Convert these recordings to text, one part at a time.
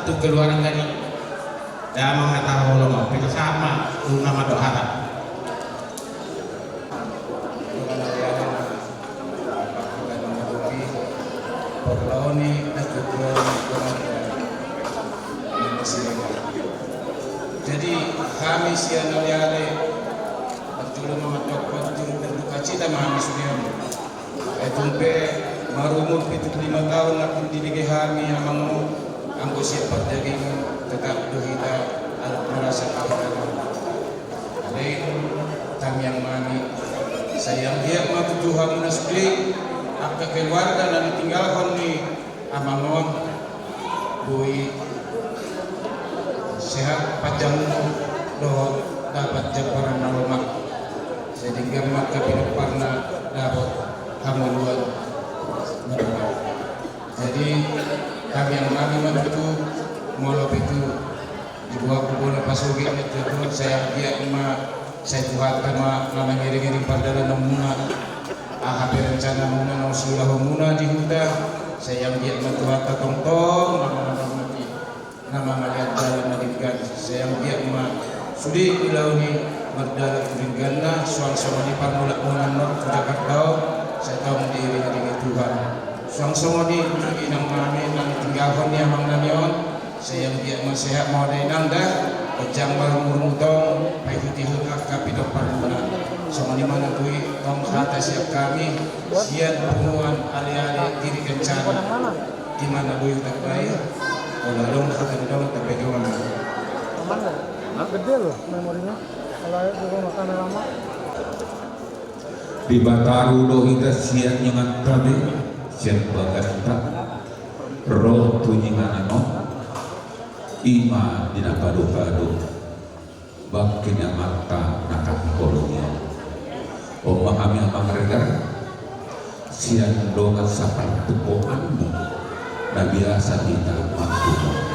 tu keluaran ni dah mengetahui lo kita sama tu nama doa jadi kami siang lihat betul mematok betul berduka cita kami sudah tumpe marumur 75 tahun nak dididik kami amang anggo siapa daging tetap dohita ada merasa kehilangan lain kami yang mami sayang dia matu Tuhan munasbli akta keluarga dan tinggalkan ni amangon bui sehat panjang doh dapat jabaran nalomak sehingga maka pinaparna dapat hamuluan mereka. Jadi kami yang mami itu molop itu di bawah kubur pasugi itu saya dia saya tuhan kama nama ngiring-ngiring pada namuna hampir rencana muna nausulah muna di hutan saya yang dia tuhan tong nama mati nama melihat jalan nadikan saya yang dia sudi ilauni berdala kuringana suang-suang di parmula menganor Jakarta saya tahu diri dengan Tuhan suang-suang di inang kami nang tinggalkan ni amang namion saya yang dia sehat mau dari nanda kejang murmutong paikuti hukak kapito parmula sama di mana kui tong hata siap kami sian penguan ali-ali diri kencana di mana bui tak baik kalau dong kata dong tapi gimana gede loh memorinya kalau juga makan lama di Bataru do kita siang nyangat kami siang bagasta roh tunjingan ano ima dina padu-padu bakinya mata nakat kolongnya oma kami amang rega siang dongan sapar tupoanmu na biasa kita mampu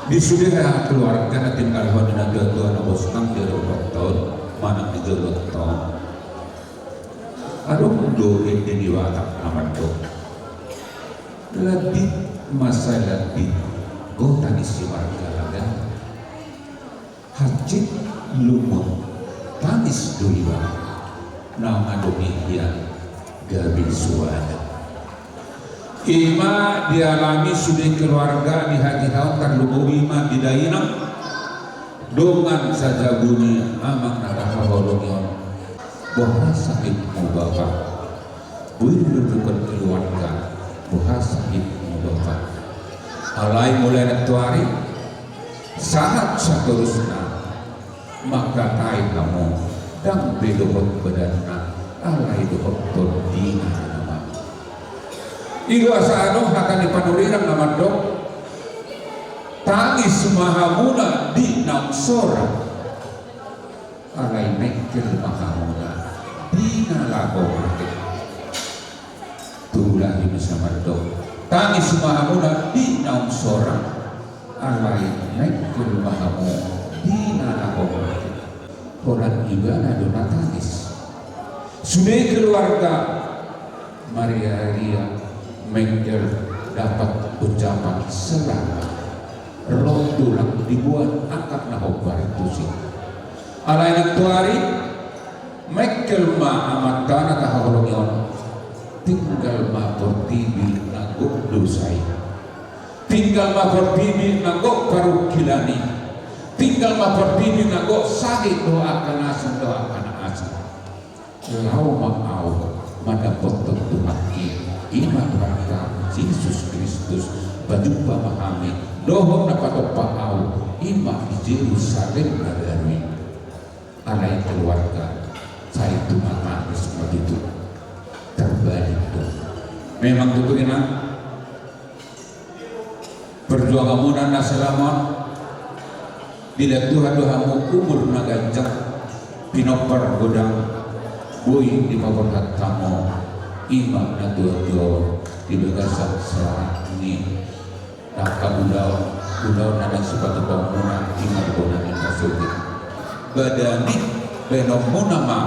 di sudah keluarga na tinggal hon na dua na bosang di tahun mana di tahun aduh do ini diwatak amat do lebih masa lebih go tani si warga ada hajit lumut tanis dua nama demikian gabi suara ima dialami sudah keluarga di haji tahun kan lubu ima bidayina dongan saja bunyi amang nada kaholongnya bahwa sakit mubarak bukan keluarga bahwa sakit mubarak alai mulai nektuari saat seterusnya maka kai kamu dan bedokot badanna alai dokot dina Ilu asa anu akan dipanuriran nama dok tangis mahamuna di nausora alai mekir mahamuna di nalago tulah ini sama dok tangis mahamuna di nausora alai mekir mahamuna di nalago orang ibadah dona tangis sudah keluarga Maria Ria Mengger dapat ucapan selamat roh tulang dibuat akak na obar itu sih alai nektuari Mengger ma amat dana kaholongyon tinggal ma portibi nagok dosai tinggal ma portibi nagok karukilani tinggal ma portibi nagok sakit doakan asan lau ma'au madapot Tuhan iman raka Yesus Kristus berjumpa memahami dohong dapat pahau iman di Yerusalem nagari alai keluarga saya itu menangis begitu terbalik tuh memang itu enak perjuangan muda naselamon bila Tuhan dohamu umur nagancak pinopar godang bui di pabor tamu imam na dua di bagasan serat ini nakka budal nada sepatu pamuna imam bonan yang kasugi badani benom munama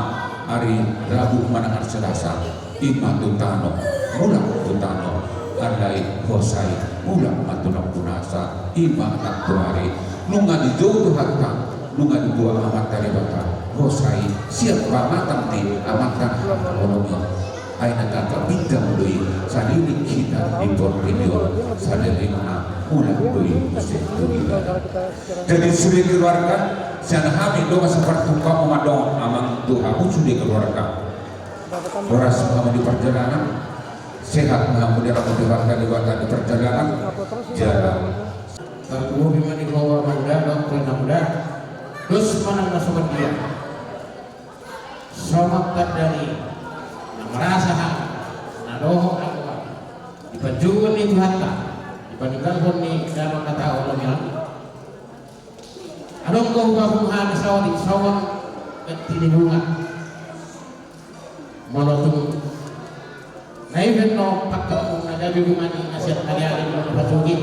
hari Rabu manangar Selasa imam tutano mulang tutano andai hosai mula matuna punasa ima anak tuari nunga di jauh hatta nunga di buah amat dari bata hosai siap ramatan di amatan olomi aina kata bintang doi salini kita di portfolio salina mula doi musim doi. Jadi sudah keluarga siang kami doa seperti kamu madong amang Tuhan pun sudah keluarga orang semua di perjalanan sehat kemudian motivasi di perjalanan jalan Terkumpul bima di bawah muda, dokter muda, terus mana masuk dia. Somat dari merasa nadoh aku dipanjungan itu hatta dipanjungan ni dalam kata Allah yang adong kau gabungan sawat tinibungan molotung naibin no pakau ada hubungan nasihat kalian di pajugi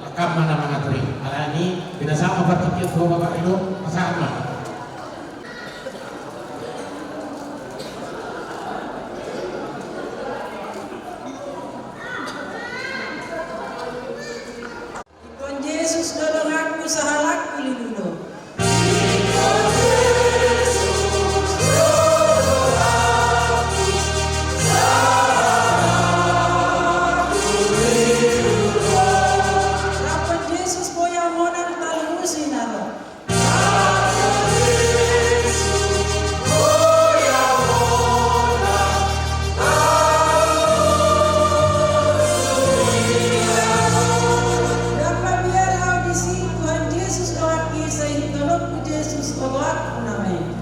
lakam mana mengatri ala ini binasama berpikir bahwa bapak itu sama. Yesus nolong aku sahalakku linuno. Rapat Yesus boya monan talusi nalo. Yesus Allah namanya.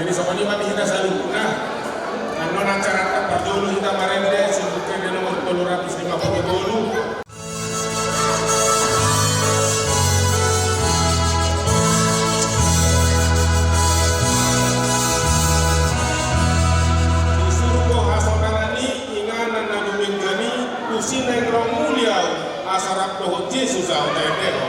Jadi soalnya mati kita selalu nah non acara tak dulu kita kemarin deh sebutkan dia nomor 250 dulu. Disuruh kok asal ni inganan nadu menjani kusina yang mulia asarap doh Yesus au tedero.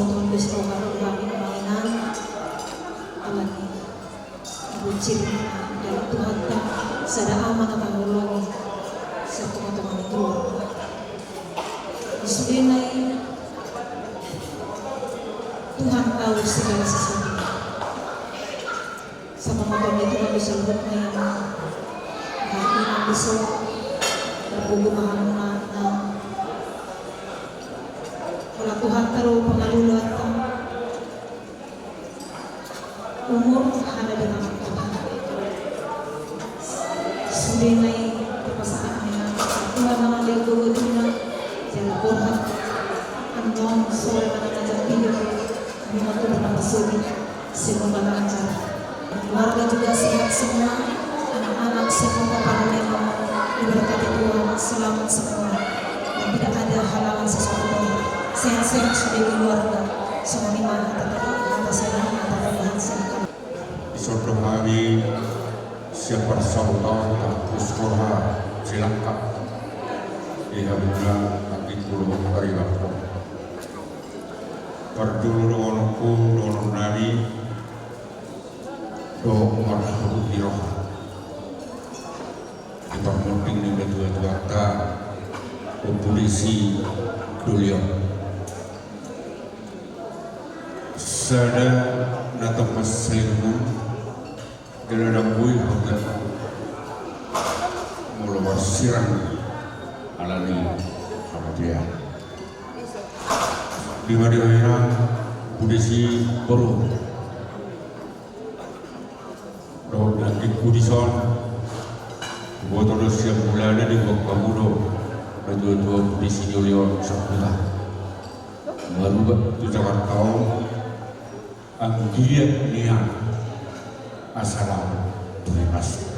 Tuhan Yesus kami mainan alani bucin dari Tuhan tak sada aman atau lagi satu teman itu disudinai Tuhan tahu segala sesuatu sama motor itu kami sebut main kami besok berbuku mahamuna kalau Tuhan taruh pengalulan umur hanya dengan Tuhan sudinai pasangan Tuhan nama dia gugutuna jalan Tuhan andong sore mana aja hidup kami mau bernama Sudi semoga lancar keluarga juga sehat semua anak-anak semoga pada memang diberkati Tuhan selamat semua dan tidak ada halangan sesuatu sehat-sehat sudah di keluarga semua iman atas sedang atas bahasan Isodong kami siapa saudara tak uskoha silangkap ihabuna nanti puluh hari lapor perdulu dononku donon nari do marhabu hiroh kita mungkin ni berdua-dua ta polisi dulion sada natang maslimun dalam bui hotel mula wasirang alani dia di mana budisi baru do lagi budison botol siap bulan di bawah mudo dua budisi Julio Sabila baru tu jangan tahu anggiat niat asalam tulipas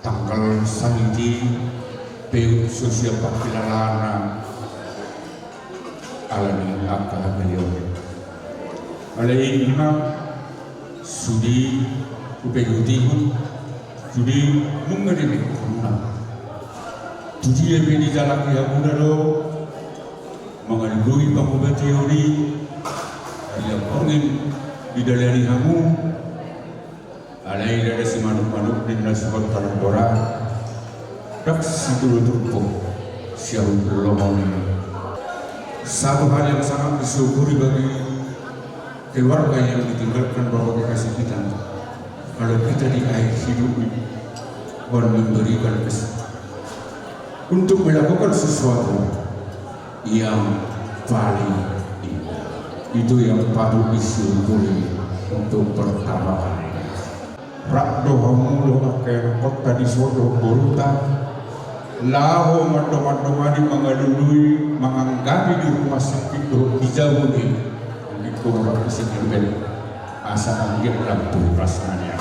tanggal santi peu sosial pakilalana alani akka beliau alai imam sudi upeyutihun sudi mengerti kuna tujuh bini jalan yang muda lo mengalui bangunan teori yang pengin di dalam kamu alai dari si manuk-manuk dan nasibot tarandora dak sidul turpo siang lomoni satu hal yang sangat disyukuri bagi keluarga yang ditinggalkan berbagai kasih kita kalau kita di akhir hidup ini baru memberikan kesempatan untuk melakukan sesuatu yang paling indah itu yang patut disyukuri untuk pertama kali rakdo hamulo akhir kota di suatu buruta laho mado-mado madi mengalului menganggapi di rumah sakit do dijauh ni itu orang kesekian asa anggap lampu rasanya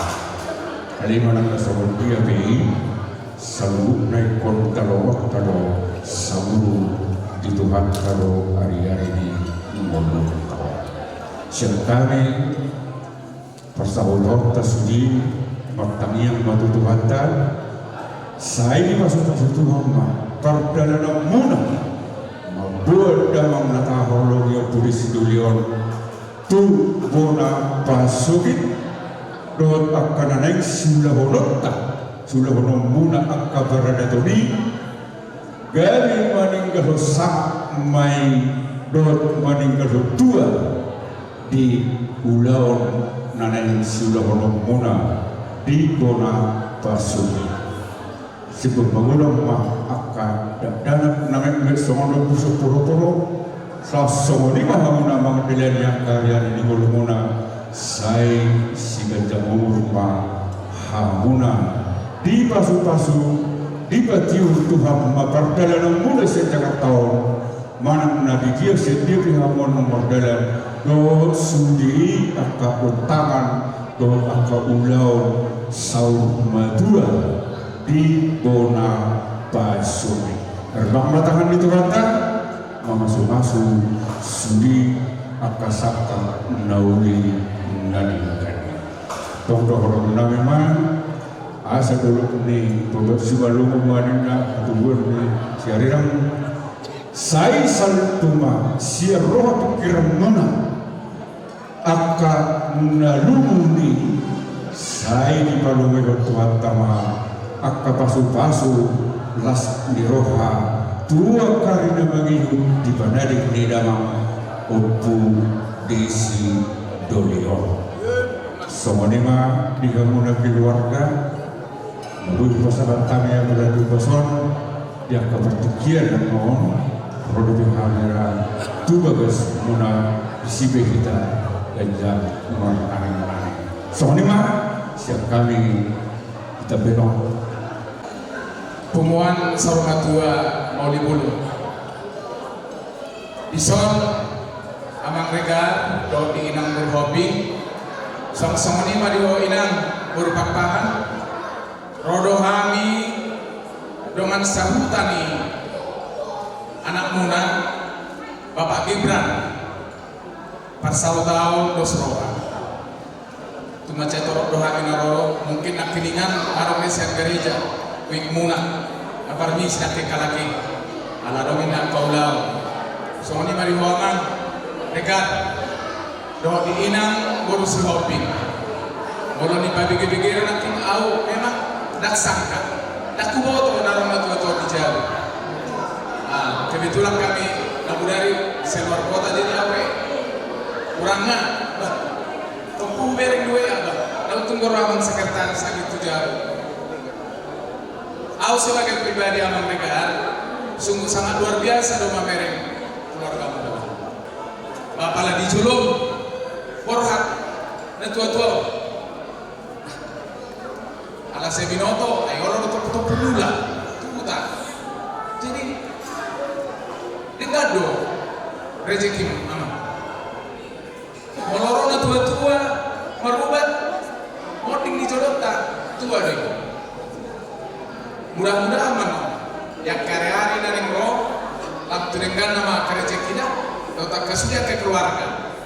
kali mana kesalahan dia bi selalu naik kota lo selalu di Tuhan kalau hari-hari ini ngomong serta persahulan tasudi pertanian matu Tuhan saya ini masuk ke Tuhan perdalam muna membuat damang nataholo yang tulis dulion tu bona pasukit dot akan naik sulah hono muna akka berada tadi gari maninggal sak mai dot maninggal tua di pulau nanai sudah hono muna di bona pasukit sebelum mengulang mah akan dan namanya seorang busuk puro-puro sasong lima hamuna mangdilan yang karya di golmona saya si gajah rumah hamuna di pasu-pasu di batiu Tuhan mapardalan mulai sejak tahun mana nabi dia sendiri hamun mapardalan do sudi akak utangan do akak ulau saur madura di bona pasuri terbang tangan itu rata masuk sudi akasaka nauli nanikan tong-tong na memang asa dulu ni beberapa lumu manina tubuh ni siarirang Sai saltuma si roh kiramuna akka nalumuni sai di palumego tuatama akka pasu-pasu las di roha tua karina magihu di panadik di damang upu desi dolio somonima di gamuna keluarga merujuk pasaran kami yang berada boson yang kebertukian dan mohon produk kamera tu bagus muna sibe kita ganjang non aneh-aneh somonima siap kami kita belong Pumuan Sarumatua Maulibulu Ison amang regar do di inang berhobi sama-sama ni mari ho inang berpapahan rodo hami dengan sahutani anak muna Bapak Gibran pasal tahun dosroa tuma cetor do hami naro mungkin nak kiningan arong nesian gereja wik muna aparmi sinake kalaki ala domin nak kaulau so ni mari hoang dekat do di inang boru sehoping boru ni pabigi-bigi naking au memang dak sangka dak kuboto narong na tua di jauh kebetulan kami dari seluar kota jadi apa kurangnya tempuh bereng dua apa lalu tunggu ramang sekretaris gitu jauh. Aku sebagai pribadi amang negar sungguh sangat luar biasa doma mereng keluarga muda. Bapak lah dijulung borhat na tua-tua. Ala saya binoto, ayo lo betul-betul pemula, tuta. Jadi dengar do rezeki mama. Moloro na tua-tua merubat moding dijolok tak tua deh. Mudah-mudahan mana yang karyani dari roh waktu dengan nama kerja kita atau kasudia ke keluarga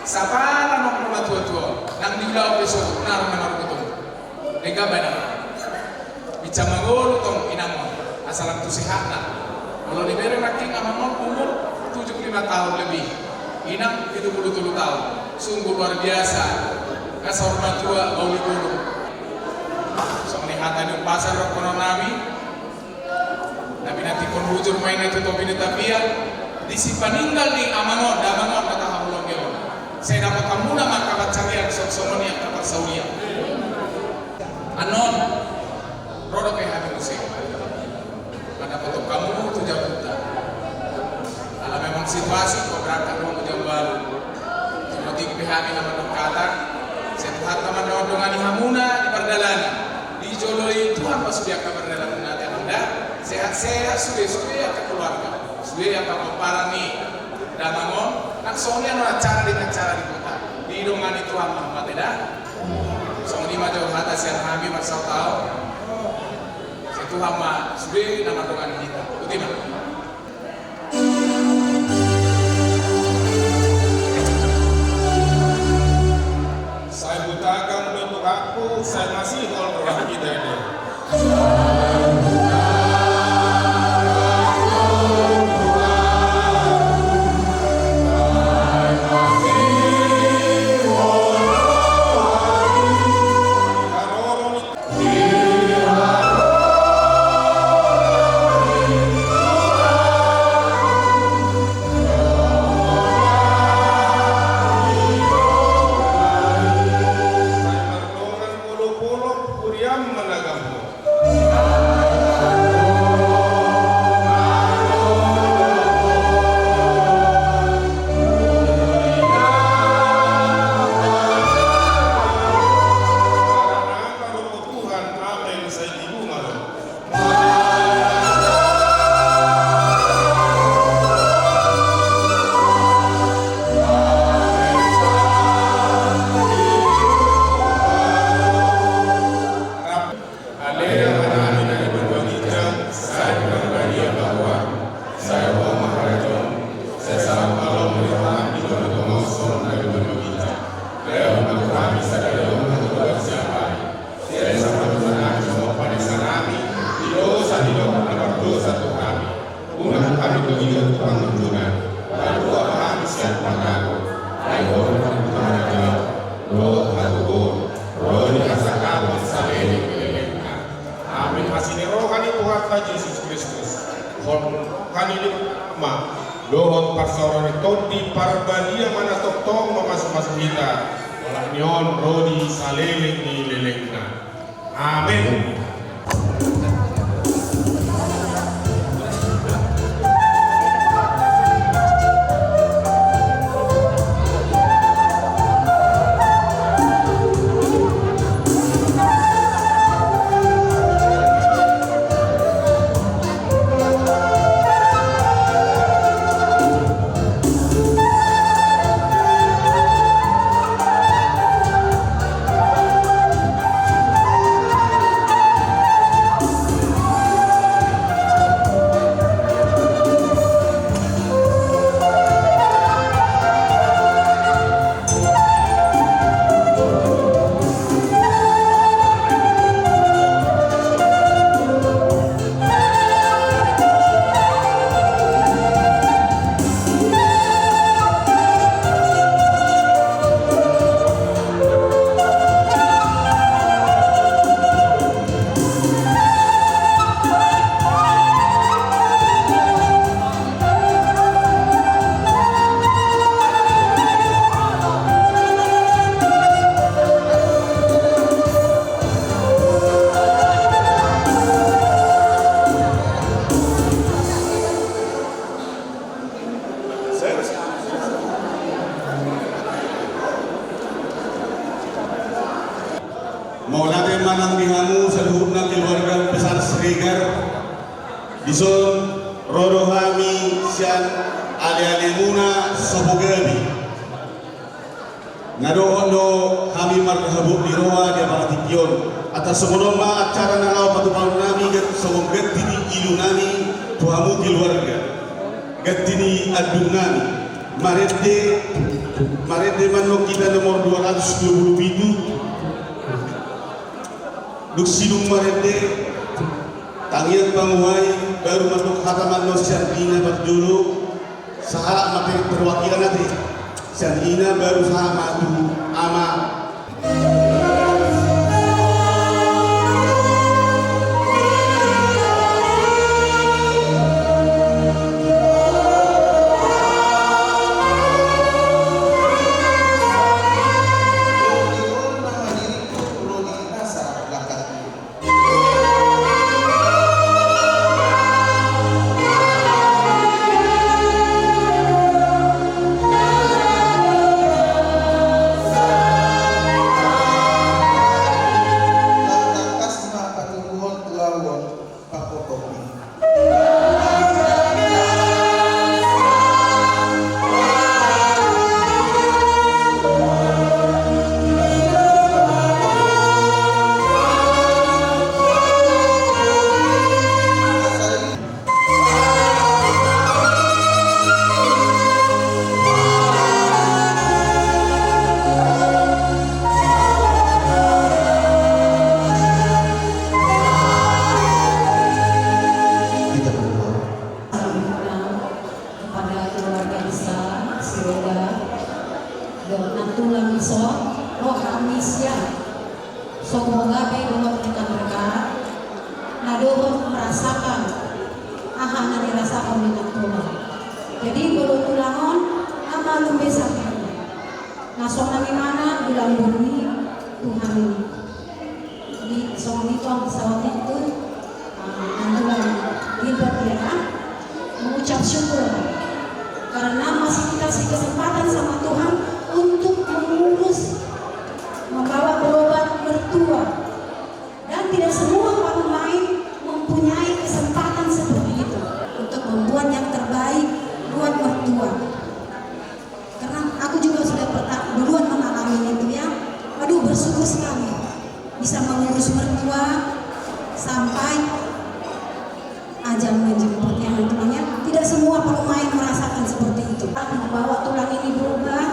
siapa nama tua-tua nang diulau besok nar nama betul lega benar bicara magol tong inamon asalan tu sehat nak kalau diberi makin amamon umur 75 tahun lebih inam 77 tahun sungguh luar biasa kasar orang tua bau dulu hata ni pasar rokono nami nanti konrujur main itu topi ni tapia disipaninggal ni amangon kata hamulong geon saya dapat kamu nama kabat carian sok-sokon yang kabat saulia anon rodo kayak hati musik pada foto kamu tu jauh buta kalau memang situasi kau berangkat mau jauh baru tiba-tiba pihak nama kata saya tuhan teman dengan hamuna di perdalanan dijoloi Tuhan pas dia kabar dalam nanti anda sehat-sehat suwe-suwe ke keluarga suwe yang paparani dan bangun nak soalnya no acara dengan cara di kota di dongani Tuhan Muhammad tidak soalnya maju atas yang kami masal tahu Tuhan mah suwe nama dongani kita utima Saya butakan untuk aku, saya masih kalau doa kita ini. parsaurani todi parbalia mana tong mas kita. Olah nyon rodi saleleng ni lelengna. Amin. Maulana manang dihamu sa luhur ng keluarga besar Sregar Bison Rorohami siyan ali-ali muna Sobogami Nadohondo kami markahabu di roa di Malatikyon atas sebelum acara nalaw patupaw nami sobong gatini ilu nami tuhamu keluarga gatini adung nami marede manok kita nomor 227 Duk sidung marende tangian panguai baru masuk khataman no syarina berdulu sahala materi perwakilan nanti syarina baru sama tu ama Semoga baik rumah mereka nadohon merasakan ahana dirasakan dengan Tuhan. Jadi belum tulangon ama lumbe sakit. Nasong nami mana bilang bumi Tuhan ini. Jadi song itu pesawat itu nantulan libat ya mengucap syukur karena masih dikasih kesempatan sama Tuhan untuk mengurus membawa berobat mertua dan tidak semua orang lain mempunyai kesempatan seperti itu untuk membuat yang terbaik buat mertua karena aku juga sudah duluan mengalami itu ya. Aduh bersyukur sekali bisa mengurus mertua sampai ajal menjemput yang tentunya tidak semua pemain merasakan seperti itu. Membawa tulang ini berubah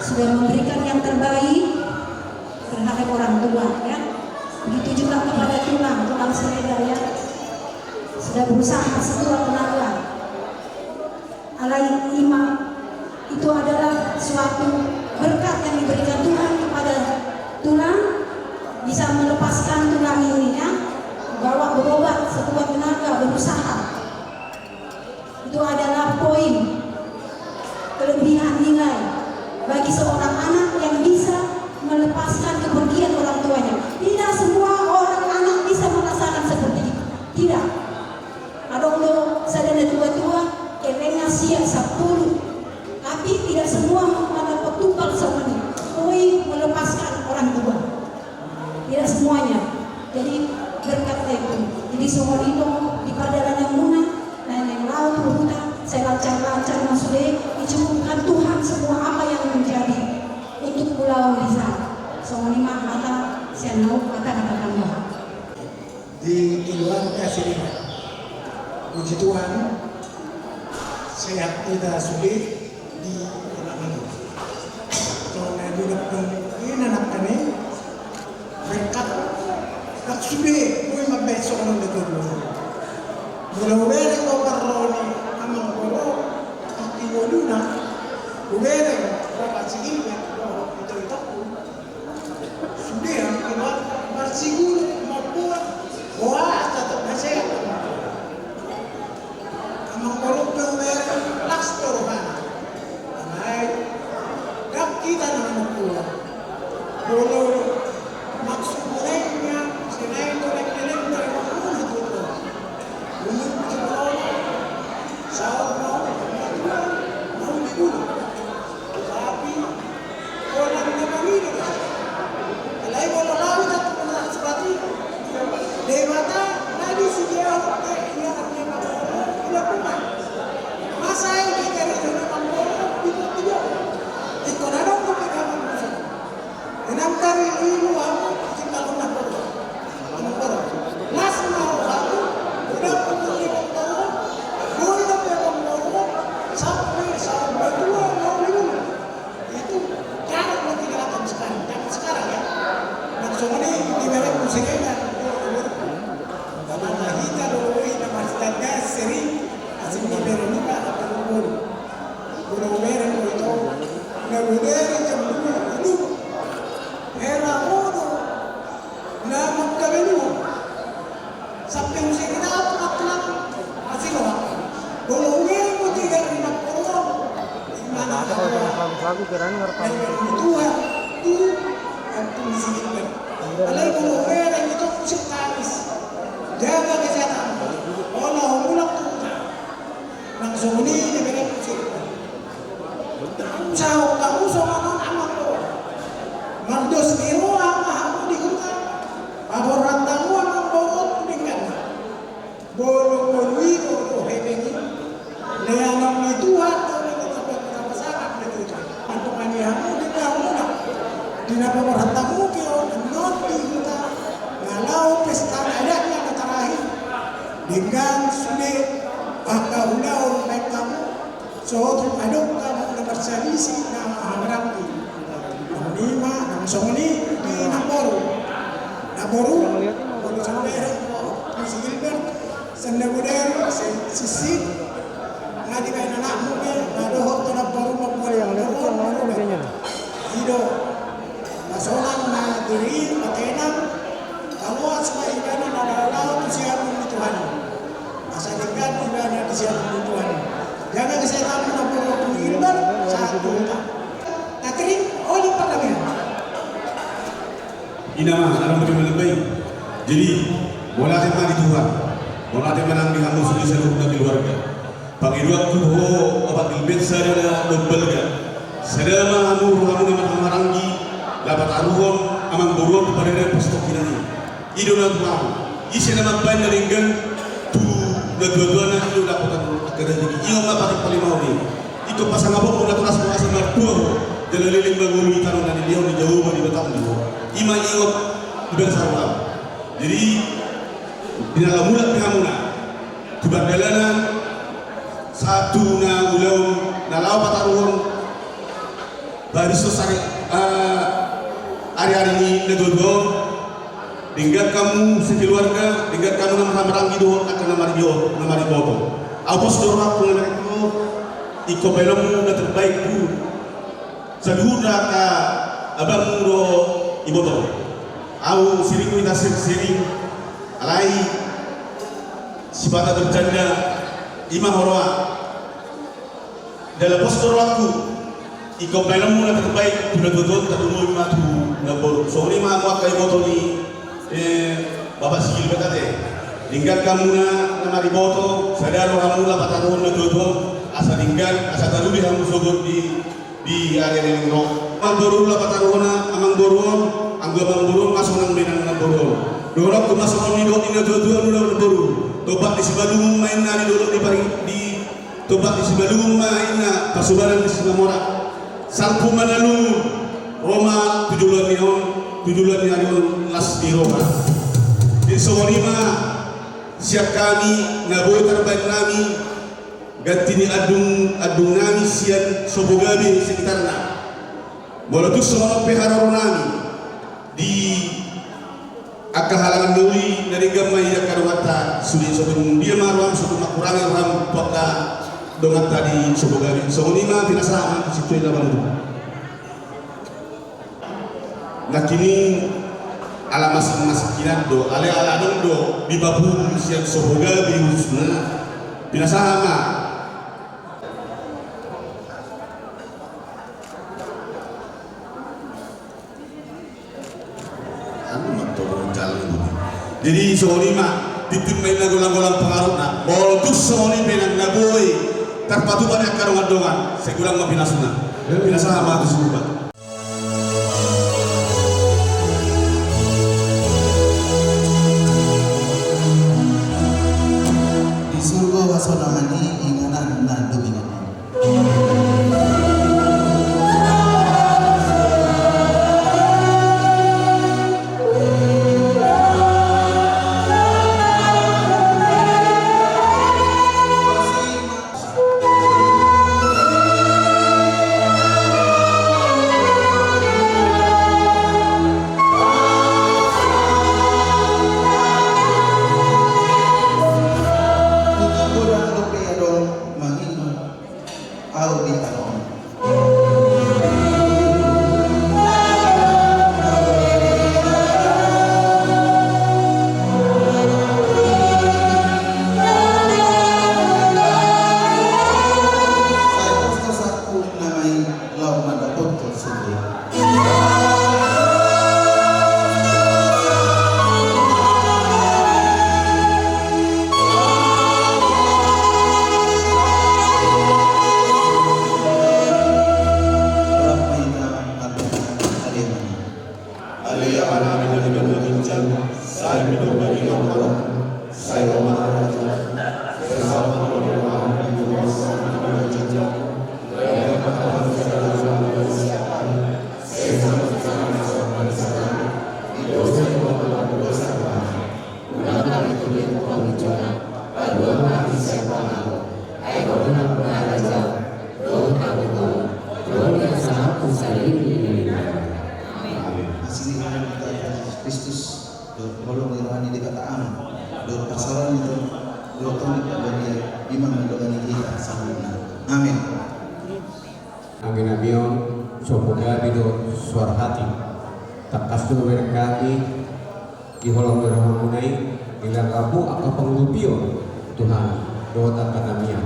sudah memberikan yang terbaik terhadap orang tua ya. Begitu juga kepada tulang Sregar ya. Sudah berusaha sekuat tenaga. Alai imam itu adalah suatu berkat yang diberikan Tuhan kepada tulang bisa melepaskan tulang ini ya. Bawa berobat sekuat tenaga berusaha. Itu adalah poin tidak semua mendapat tumpang sama ini. Koi melepaskan orang tua. Tidak semuanya. Jadi berkat itu. Jadi semua itu di perjalanan muna, yang laut berhutang, saya lancar-lancar maksudnya dicukupkan Tuhan semua apa yang menjadi untuk pulau Liza. Semua ini mata saya tahu kata-kata di luar kasih ini. Puji Tuhan, sehat tidak sulit di anak ini. Karena di depan ini anak ini berkat tak sulit, gue mabesok ng dito. Mulawere ko paroni amang puro ang tinulo na. Umere dapat sige ito ko. Sulit ang iba, marsiguro mabuhat. Wah, tetap masih. Amang puro umere laks turuhan. Amay, dak kita na magpuro. Puro maksud mulainya selain korek-korek dari mana itu? Umur berapa? Sahur mau dibunuh. Tapi orang yang begini, kalau mau lalu tak pernah seperti dewata lagi sejauh dia artinya dilakukan. Masa ini dari dunia mampu tidak. Ekonomi pegang musuh. Enam kali ini aku tinggal nak berdoa. Las mau aku udah pergi berdoa. Boleh berdoa sampai dua mau lima. Itu cara yang tidak akan sekarang. Jangan sekarang ya. Maksudnya di mereka musiknya karena kita dulu ini masih ada sering asing di mereka akan berdoa. Berdoa itu nggak jam 2 itu. Era modo na magkabino sampai musik kita atlat asilo bolongin mo tidak pinagpulong mana lagu keren ngerti. Tuhan itu yang tulisin alay bolongin yang itu musik tanis jaga kesehatan Allah mulak tuh langsung ini diberi musik usaha kamu sama anak Mardos niru ama hamu digunakan. Paboran tamu ang bawat kuningan. Bolong itu hebengi. Leanang ni Tuhan na nagpapasakat na ito. Ang panihamu di kamu na. Di na paboran tamu kayo non digunakan. Ngalaw pesta adat na natarahin. Dengan sulit pagkahulaw ng kamu. So adong kamu na bersalisi na maharap din. Lima, Songoni di Naboru, Bolu Sandero, si Gilbert, Sandabuder, si Sid, ngadi kay anak mo ke, nadohot to Naboru magmuli ang Ido, nasolang na diri, matenang, kamu sa ibana nalalaw to siya ng Tuhan. Masalikan ibana di siya ng Tuhan. Jangan kesehatan mo Naboru Gilbert, satu tak. Katrin, oleh parlemen. Inama dalam bagaimana baik. Jadi, bola tema di Tuhan, bola tema nang dihambu sudah seluruh keluarga. Pangidua kuho obat bilbet sadana dobelga. Sadama hamu hamu nama hamarangi, dapat aruhom amang borot pada pastok kinani. Idona tuam, isi nama banyak dengan tu dua-duanya itu dapat akan jadi. Iyo apa paling mau ni? Itu pasang apa pun aturas pasang marpuh. Dalam liling bangun kita orang dia di jauh di Batam dulu. Ima ingat sudah sarwa. Jadi di dalam mulut pengamuna kebandalanan satu na ulang nalau pataruan baris sosari hari-hari ini negodo tinggal kamu sekeluarga tinggal kamu nama hamarang hidup akan nama riboto. Awas dorang pengen itu iko belum udah terbaik bu. Saluda ka abang do iboto. Au siring kita siring alai sibata bercanda ima horwa dalam postur aku iko belum mulai terbaik sudah dodon terumur matu ngabor sore ma aku kai boto ni bapak sigil betate tinggal kamu na riboto sadaro kamu lah patahun dodon asa tinggal asa taruh di kamu sogot di di area yang roh. Baru lah pataruna amang boron, anggo amang boron masuk nang benang nang boron. Dorok ku masuk ni dok ina dua nang boron. Tobat di Sibadung main nari dulu di tobat di Sibadung main na pasubaran di Singamora. Salpu manalu Roma 7 bulan nion las di Roma. Di Somonima siap kami naboy terbaik kami ganti ni adung nami sian sobogabe sekitarna. Walau tu semua pihara nami di akahalangan duri dari gamai yang karuata sudi sobun dia maruam suku makurangan ram kota dongat tadi sobogabe. Somonima pinasama situ ilaban itu. Nakini ala masing-masing do ale ala do di babu sian sobogabe usna pinasama. Jadi soalnya ditim main golang-golang pengaruh nak, boltus soalnya main naboy, terpatu banyak karungan-dongan, segulang mapinasuna, pinasa sama tu suka. Di surga wasonamani inganan na domingan. Amin. Amin abion sopoga bido suara hati takas tu berkati di holang berhamunai ilang rabu atau penglupio Tuhan doa kanamia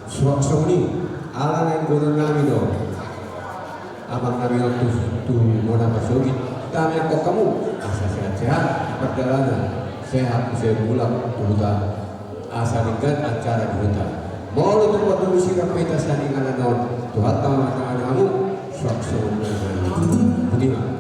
suak soni ala yang guna nami do abang nami tu mona pasogi kami kok kamu asa sehat perjalanan sehat usai bulan tuhutan asa ringkat acara dihutan mau lu buat misi rapeta saningan non Tuhan tahu kamu suak soni begini.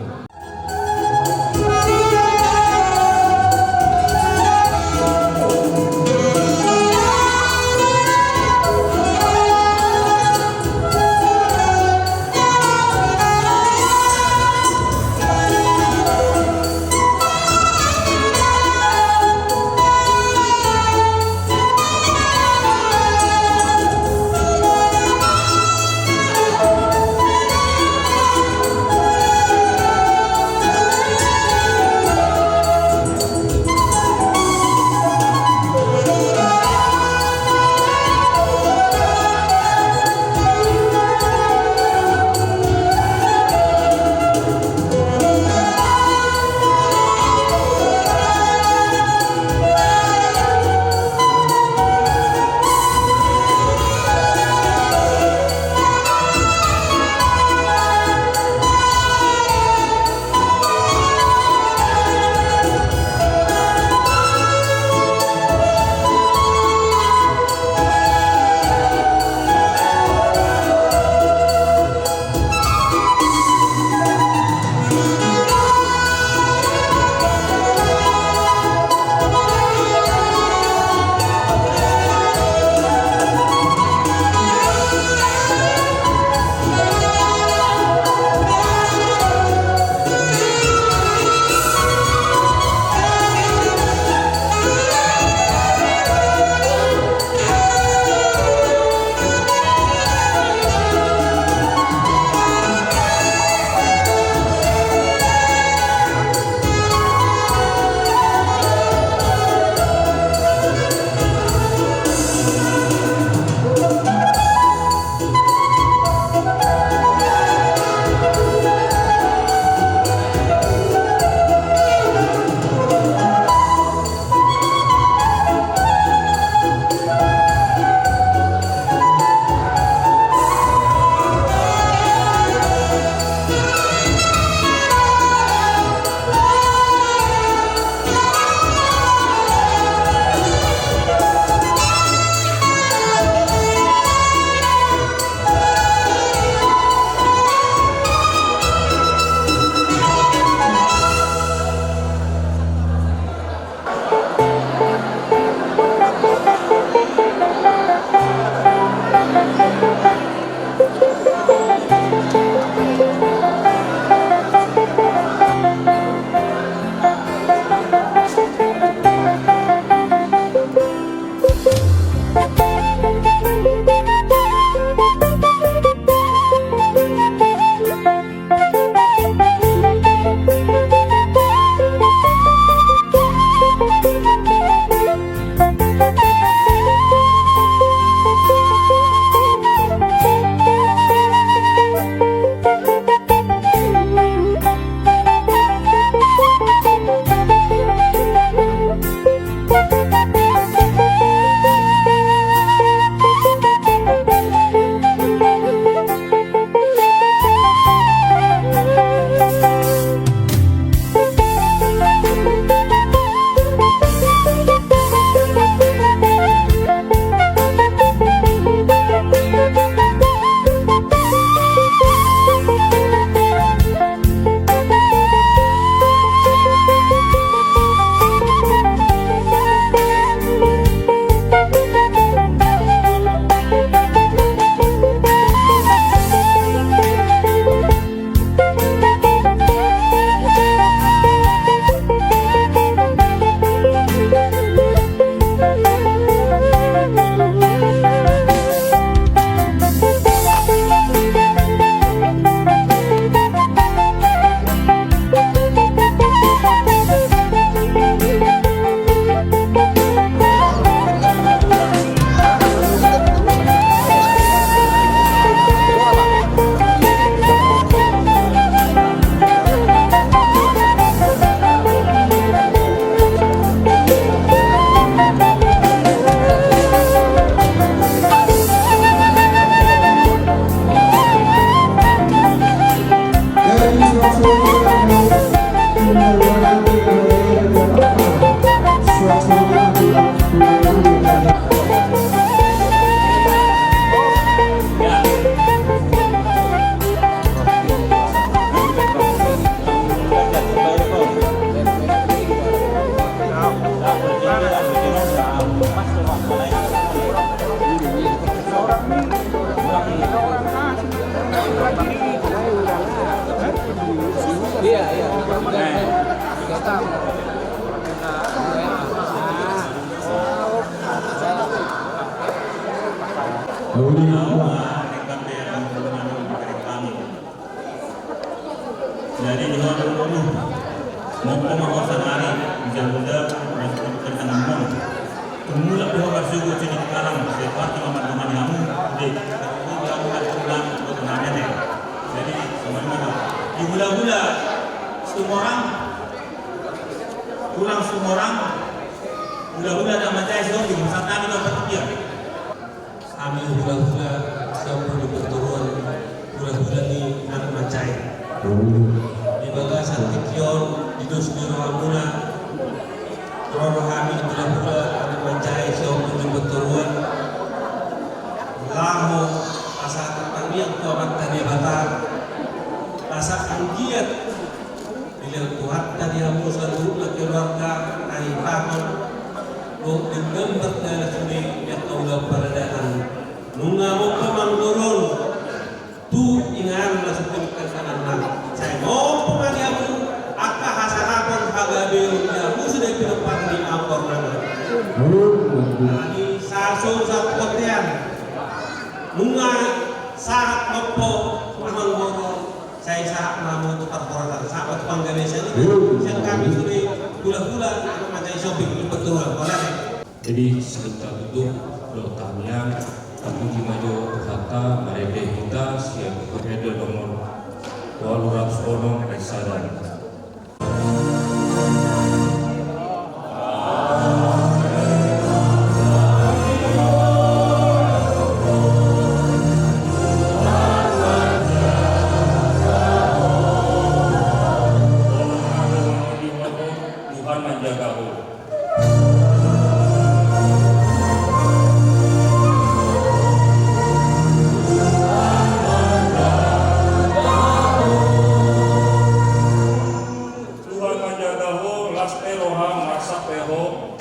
Jadi di luar dulu mau pengawasan hari jam muda tentang mon kemula dua bersuku sini sekarang seperti teman-teman kamu di kamu ada pulang untuk nanya deh. Jadi semuanya di gula-gula semua orang pulang semua orang gula-gula dan macam itu di masa tadi dapat dia. Kami gula-gula sampai berturun gula-gula di anak macai. Di bawah santikion di dus di Rohamuna Rohami gula-gula anak macai sampai berturun lahu asa pandiang tuamat tadi bata asa anggiat bila Tuhan tadi amu satu keluarga ai pakon kok digambar dalam sini yang kaulah peradaan nunga mo pamanggoron tu ingan la setempat kanan saya mau pemani amu akka hasarapan hagabe amu sudah depan di apor nama ani sarso sa potean nunga saat nopo pamanggoron saya saat mamu tempat koratan sahabat panggawe sini yang kami sudah gula-gula macam shopping betul boleh. Jadi sebentar itu pertanyaan aku maju kata mereka kita siap bekerja nomor 200 Aisyah. Tuhan menjagamu.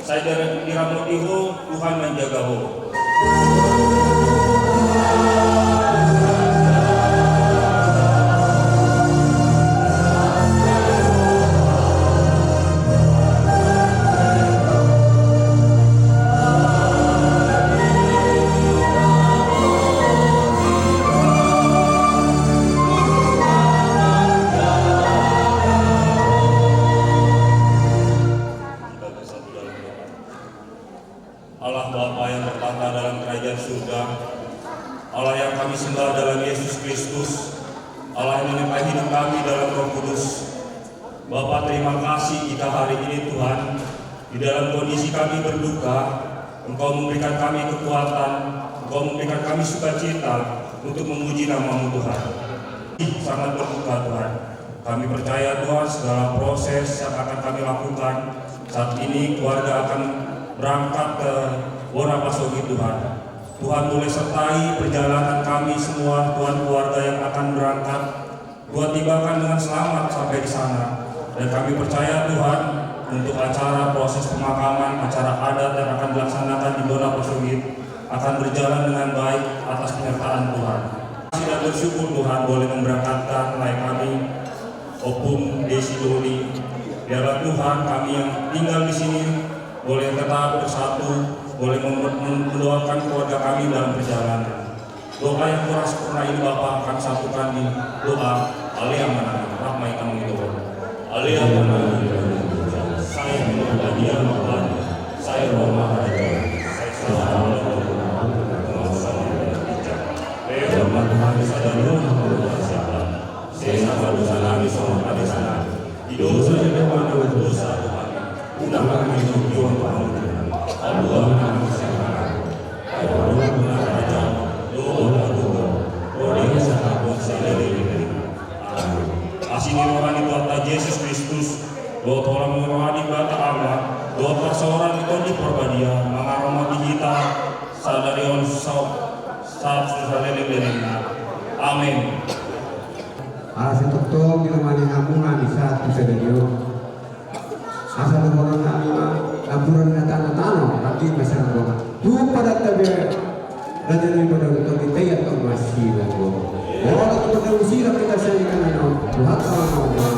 Saya diramotihu Tuhan menjagamu. Allah Bapa yang bertata dalam kerajaan surga, Allah yang kami sembah dalam Yesus Kristus, Allah yang menyertai hidup kami dalam Roh Kudus. Bapa, terima kasih kita hari ini Tuhan, di dalam kondisi kami berduka, Engkau memberikan kami kekuatan, Engkau memberikan kami sukacita untuk memuji nama-Mu Tuhan. Sangat berduka Tuhan. Kami percaya Tuhan segala proses yang akan kami lakukan saat ini keluarga akan berangkat ke Wonopasogi Tuhan. Tuhan boleh sertai perjalanan kami semua, Tuhan keluarga yang akan berangkat. Tuhan tibakan dengan selamat sampai di sana. Dan kami percaya Tuhan untuk acara proses pemakaman, acara adat yang akan dilaksanakan di Wonopasogi akan berjalan dengan baik atas penyertaan Tuhan. Kami dan bersyukur Tuhan boleh memberangkatkan naik kami, Opung Desi Doni. Biarlah Tuhan kami yang tinggal di sini boleh tetap bersatu, boleh mendoakan keluarga kami dalam perjalanan. Doa yang kurang sempurna ini Bapa akan satukan di doa Alia Manani, Rahmai Kami Tuhan. Alia Manani, saya mendoa dia Tuhan, saya Roma Raja, saya selalu Tuhan sadar Tuhan siapa, saya sabar dosa kami semua pada sana. Di dosa yang depan dosa Tuhan. Undang kami untuk Tuhan Allah kami sekarang. Allah benar Raja. Doa Tuhan. Rohnya sangat bersalin. Amin. Asini rohani Tuhan Yesus Kristus. Doa tolong rohani bata Allah. Doa persoalan itu di perbadia. Mengaromati kita sadari on saat salin. Amin. Alas tok di rumah ngamungan di saat sedadio. Asal orang kami mah lampuran tanah tapi masalah doa. Tu pada tabe dan jadi pada untuk kita ya tu masih lagu. Orang tu pada usia kita saya kan ada Tuhan Allah.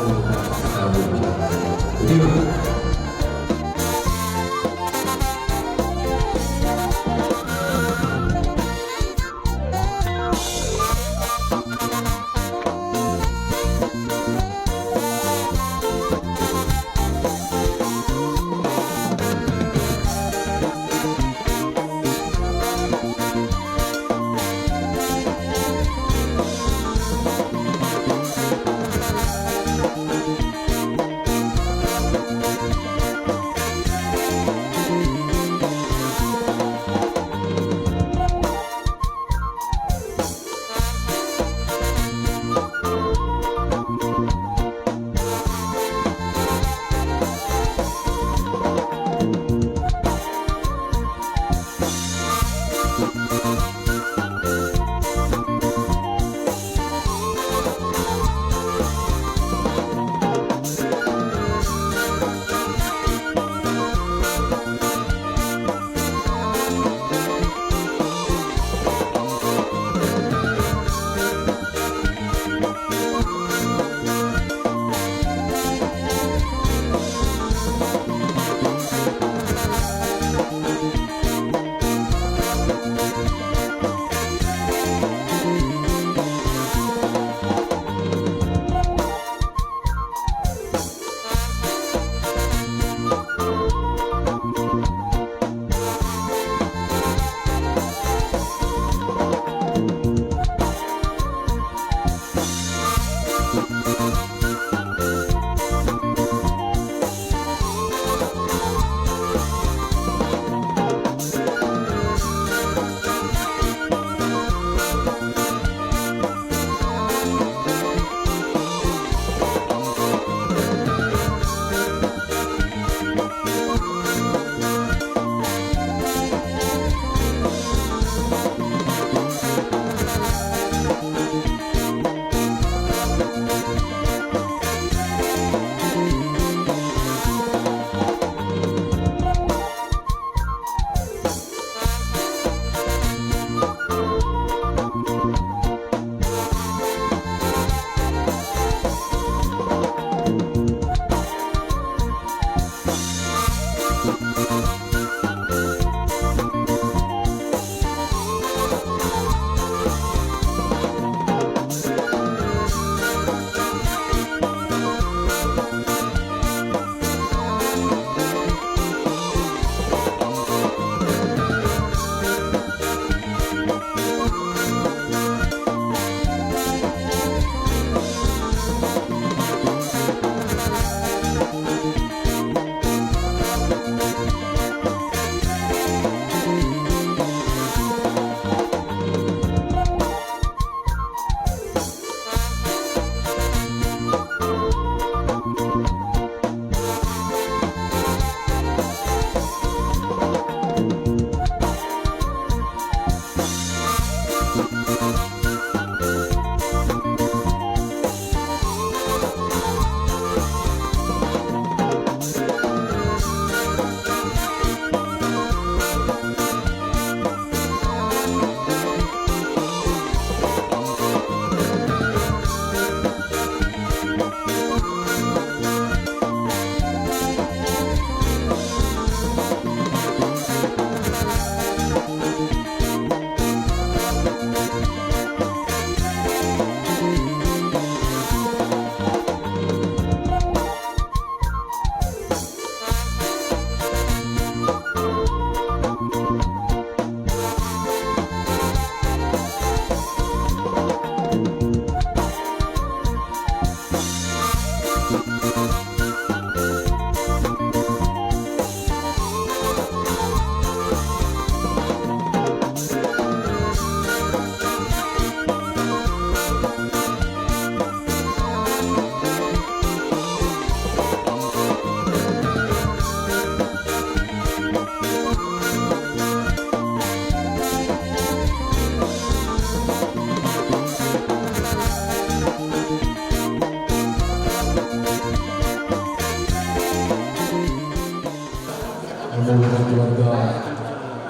Memuliakan keluarga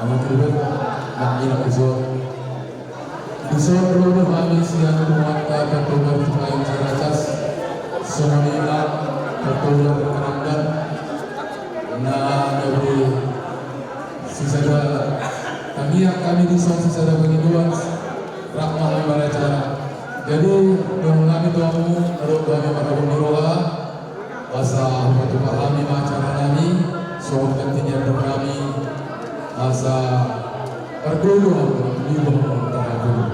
amat ribet nak inak besok. Besok perlu kami siang bermata pertolongan Tuhan Saracas semuanya pertolongan kenangan na dari sisada kami sisada penghidupan rahmah membaca. Jadi kami tuamu naruh kami para pemirola asa waktu kami acara kami soal pentingnya kami asa perguluan di bawah antara dulu.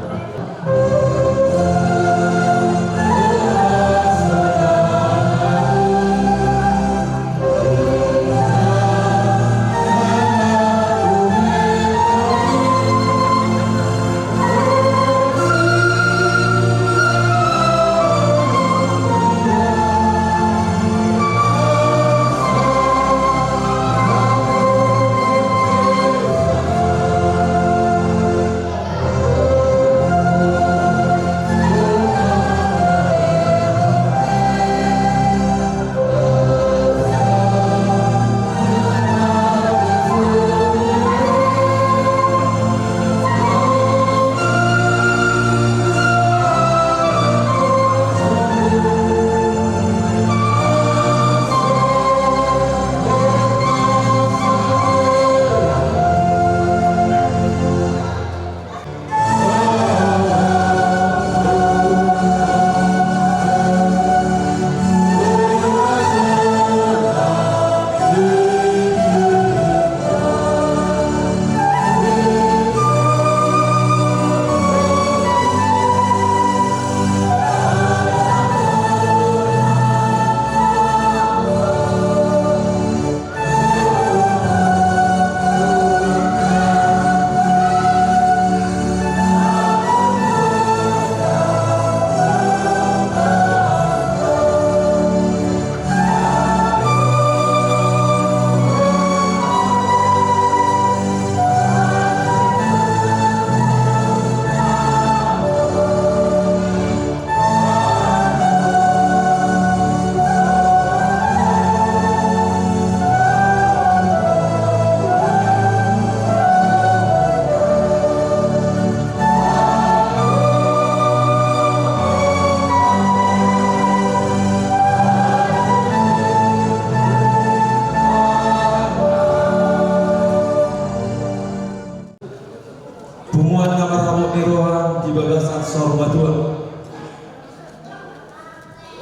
Tumuan kamar ramok nirohan di bagasan sor batuan.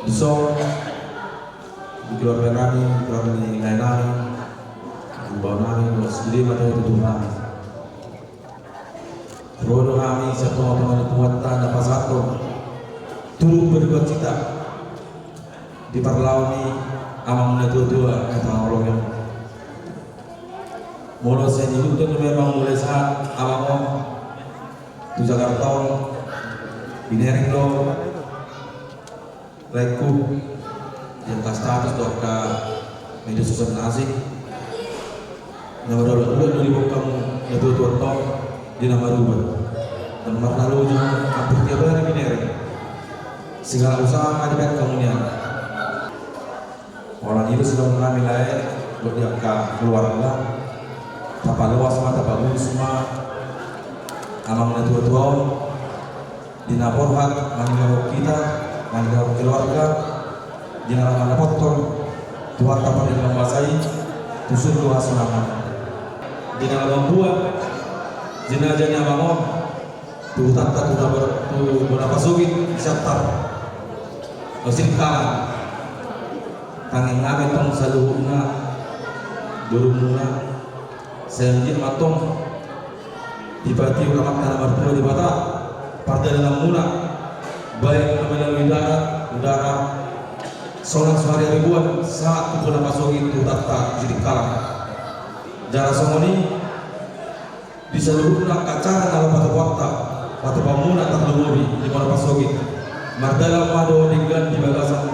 Bisong di keluarga kami, di keluarga lain kami, di bawah kami, sendiri mata itu Tuhan. Rodo kami satu teman puatan apa satu turut berbuat cita di parlauni amang tua kata Allah yang mula saya hidup memang mulai saat amang di Jakarta binering lo leku yang tak status doka media sosial asing nama dolar udah dari bokam itu tuan di nama rumah dan pernah lo juga hampir tiap hari binering segala usaha ada kamunya orang itu sudah mengalami lain berdiamkan keluarga tapa luas mata bagus semua amang na tua-tua dinaporhat manggawag kita manggawag keluarga dinaraman na potol tuwat tapan din mamasay tusod luha sunaman dinaramang buwan dinajan niya mangom tuhutan ta tu bunapasugit syaktar masirkaan tanging namin tong sa luhog na durong muna sayang matong dibati ulama tanah bertemu di bata pada dalam mula baik melalui udara seorang suara ribuan saat kupuna pasogi itu tata jadi kalah jara somoni bisa luhurna kacara nalo patu pamuna tak lumuri di mana pasogi mardala mado dengan di bagasan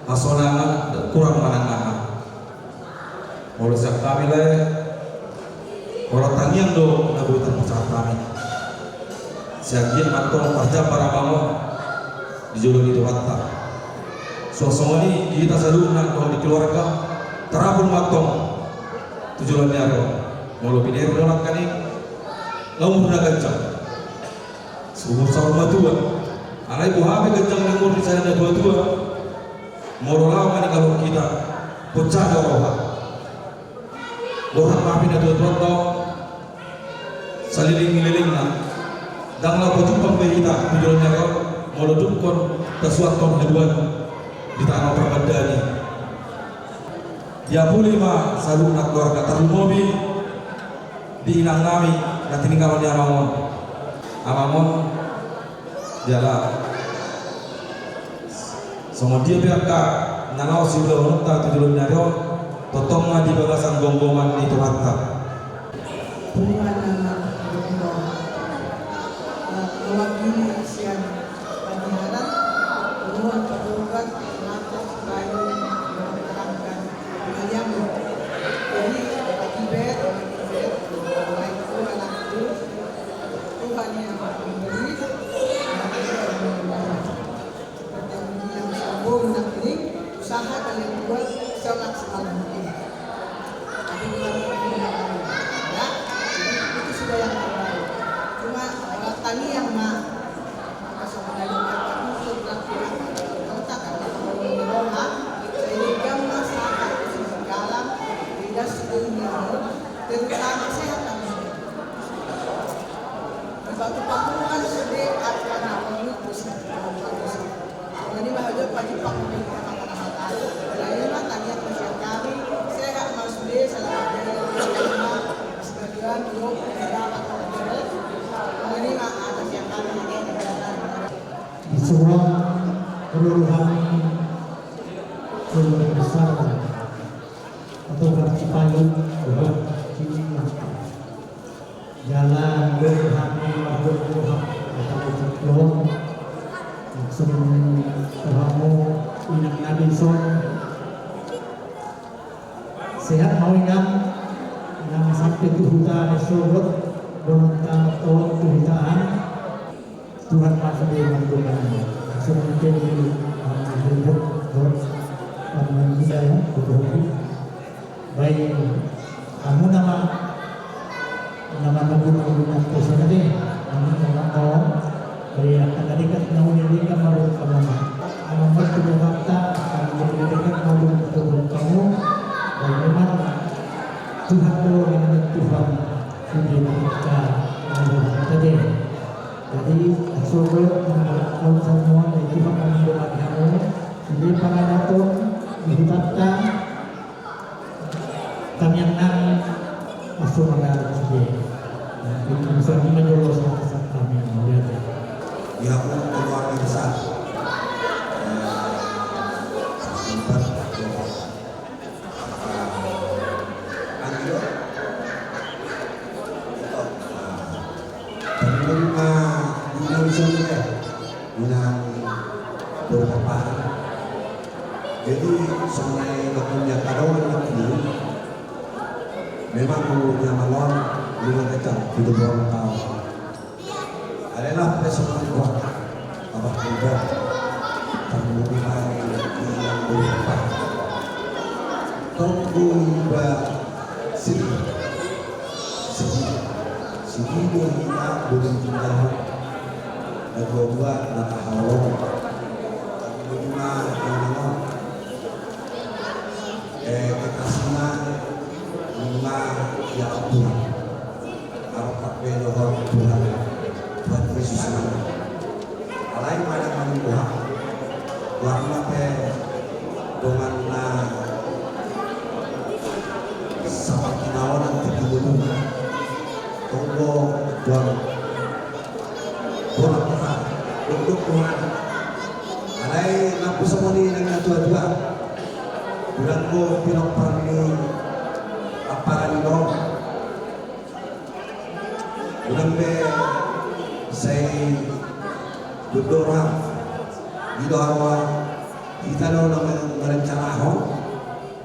asonana kurang manangan oleh siap kami le orang tanian do nabu terpecah kami siagian matong pajak para bangun di jodoh itu watta suasana ini kita saluna do di keluarga terapun matong tujuan niaro mau lebih dari orang kani lalu mudah kencang umur sama tua anak ibu hamil kencang umur di sana dua mau lama nih kalau kita pecah ada rohan maafin ada tua saliling dan lalu jumpa berita tujuannya kau mau dudukkan sesuatu kedua di tanah perbandani dia boleh mah selalu nak keluarga taruh mobil di inang nami dan tinggal di amamon jalan semua dia biarkan nanau si udah unta tujuannya kau totong di bagasan gonggongan itu harta mewakili siang penyiaran penuhan keburukan mengatur kayu menerangkan yang jadi akibat baik itu anak itu Tuhan yang memberi seperti yang sambung ini usaha kalian buat semaksimal mungkin tapi bukan ya itu sudah yang terbaik cuma orang tani yang mah maka sebenarnya kami sudah mengatakan bahwa sehingga masyarakat segala tidak sedunia tentang kesehatan batu pakungan sedih akan mengutus jadi bahagia pagi pakungan anak-anak lainnya tanya pasien kami sehat maksudnya selamat jalan sebagian untuk dapat menerima atas yang kami di semua kelurahan kelurahan besar atau Cipayung jalan Berhati Berhak atau Ceklong langsung terhamu inak Nabi Son sehat mau ingat yang sampai tuhutan surut donatan tahun tuhutan Tuhan masih membantukan semuanya di hidup dan hidayah betul baik kamu nama menggunakan pesan ini kamu mengatakan dari akan dekat namun ini kan baru kamu amat tidak fakta akan dekat namun betul kamu dan memang Tuhan Allah yang Tuhan sudah kita tadi jadi sobat kalau semua itu akan mendoakan kamu jadi para datuk dihutatkan kami yang masuk mengarah sendiri itu bisa menjolos saat kami yang melihat ya keluarga besar jadi sebenarnya punya kawan ini memang punya malon lima kecam hidup orang tahu adalah presiden kuat abah muda termulai yang berubah tunggu iba sini dia kita belum tinggal dan dua nata halong lima yang kekasihan lima ya Tuhan harap belohor Tuhan Tuhan Yesus alai pada manusia warna pe dengan na sama kinawanan tiga tunggu Tuhan Tuhan untuk Tuhan alai napu semua ni dengan tua-tua. Bulan ko pinagparni aparan no. Bulan be say dudora idorawa kita no naman merencanakan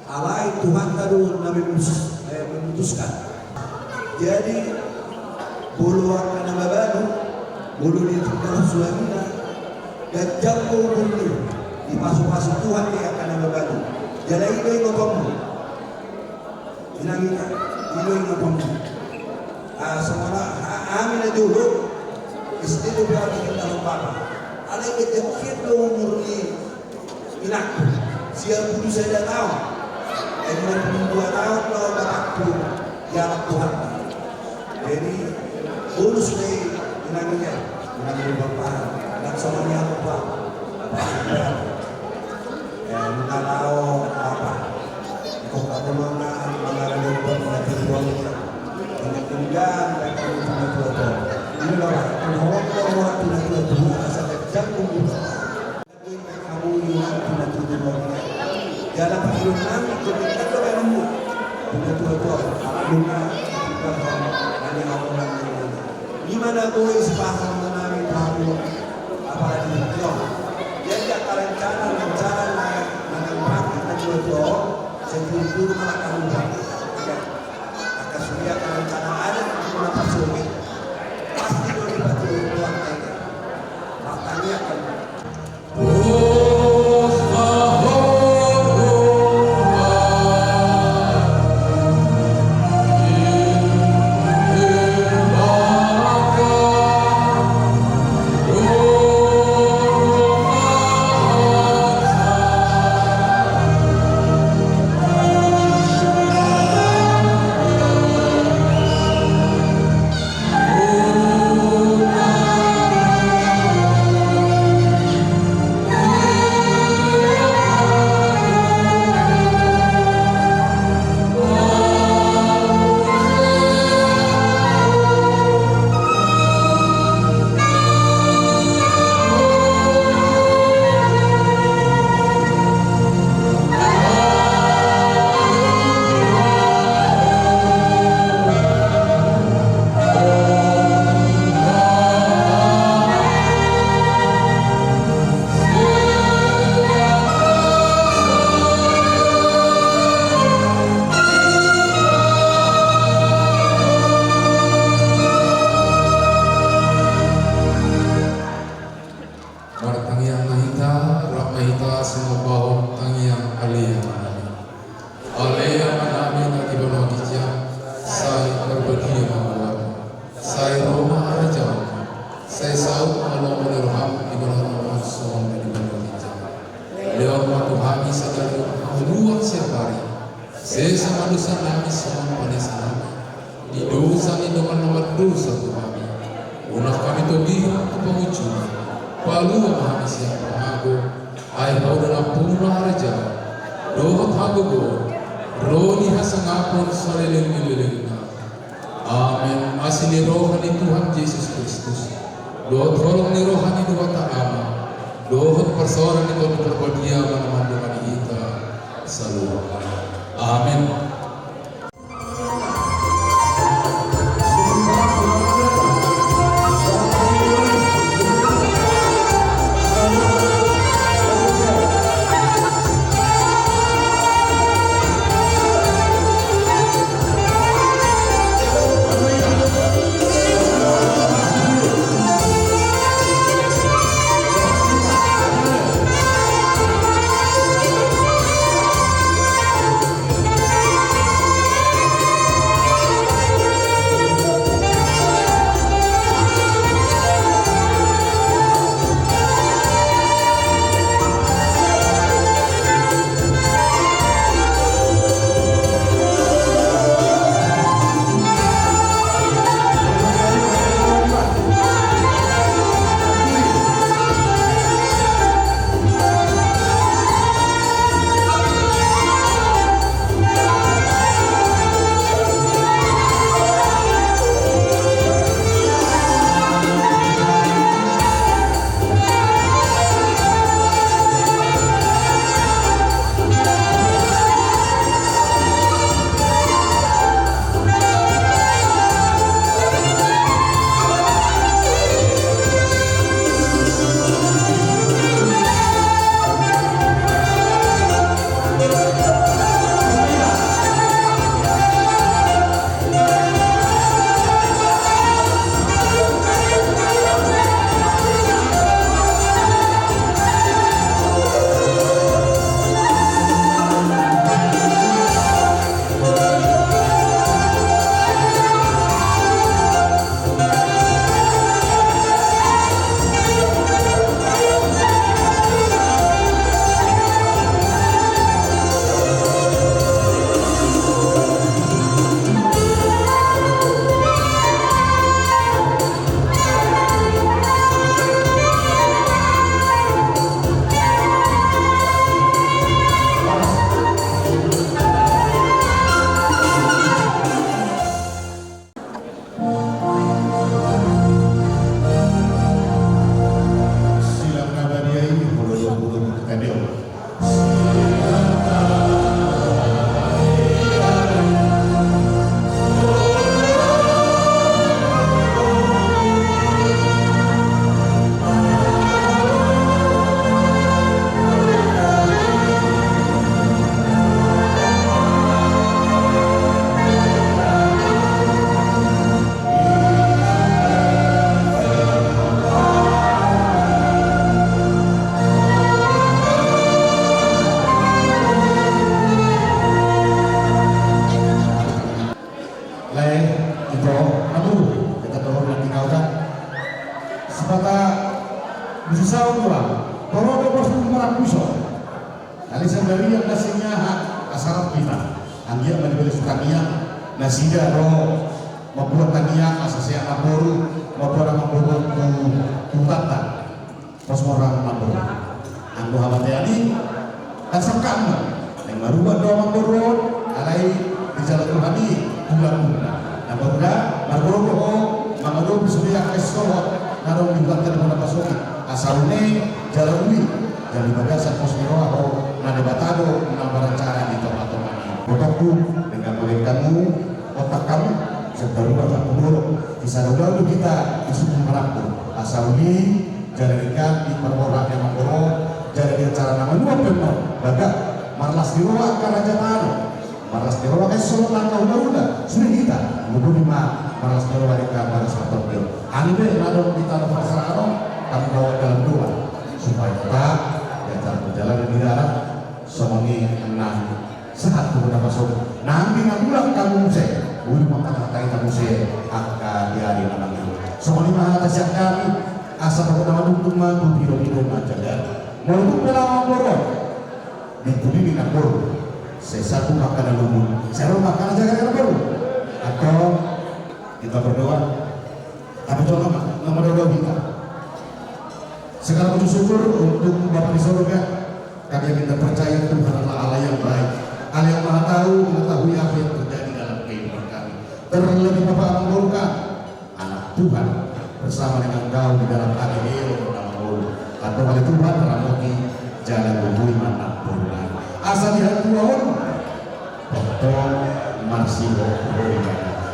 alai Tuhan tadi memutuskan. Jadi bulu akan nama baru, bulu di tinggal suaminya, dan jauh bulu di pasuk-pasuk Tuhan dia akan nama baru. Jadi itu yang ngomong, inangnya itu yang ngomong. Semua amin dulu, istri berarti kita lupa. Ada yang kejadian dulu murni inakku, siapa dulu saya dah tahu. Dengan 2 tahun kalau beraktu ya Tuhan. Jadi urus nih inangnya, inangnya bapak, dan semuanya bapak. Minta tahu apa? Kau tak mana mengarang bapak nanti buang tinggal dan kamu tua. Ini loh, orang tua tua asal jantung buka. Kamu yang tua. Jalan hidup kami ketika kita nemu tua luna kita hanya orang di mana boleh sepaham menami tahu apalagi itu. Jadi antara rencana dengan tua sebelum malah kamu akan sudah rencana ada di mana pasumi pasti boleh batu tuan kita makanya akan Amin. Asli rohani Tuhan Yesus Kristus. Doa tolong ni rohani Tuhan Ta'ala. Doa persoalan itu berbahagia menemani kita selalu. Amin. Amin. Alisan dari yang nasinya asal kita. Anggia menibeli sukania nasida roh membuat tania asasnya maburu membuat kutata pos orang maburu. Anggo habatani asakam yang merubah doa maburu alai di jalan rohani bulan-bulan. Nah barulah maburu maburu bersedia esok narong dibuatkan kepada pasuki asalnya jalan ini jadi bagasan pos roh nade batado menambah cara di tempat-tempat otakku dengan merekamu otak kamu serta rumah tak pemulung bisa lalu kita disuruh merampung asal ini jadikan di permohonan yang mengorong jadi cara nama dua penuh bagak marlas di ruang karaja tano marlas di ruang esok langkah udah sudah kita menunggu lima marlas di ruang mereka pada saat itu anibe nadong kita pasarano kamu bawa dalam dua supaya kita ya berjalan di darat semuanya enam saat kemudian masuk nanti ngabulang kamu saya uli mengatakan kamu saya akan diari namanya semuanya mana tasyak kami asal kemudian untuk mampu biro-biro macam ya mau untuk pelawang borong dituli di nakor saya satu makanan umum saya rumah makanan jaga baru atau kita berdoa tapi coba nama doa kita segala puji syukur untuk Bapa di surga kami kita percaya Tuhan adalah Allah yang baik Allah yang maha tahu mengetahui apa yang terjadi dalam kehidupan kami terlebih Bapak mengurungkan anak Tuhan bersama dengan kau di dalam hati atau oleh Tuhan ramuti jalan bumi mana bulan asal di hati Tuhan Dr. Marsio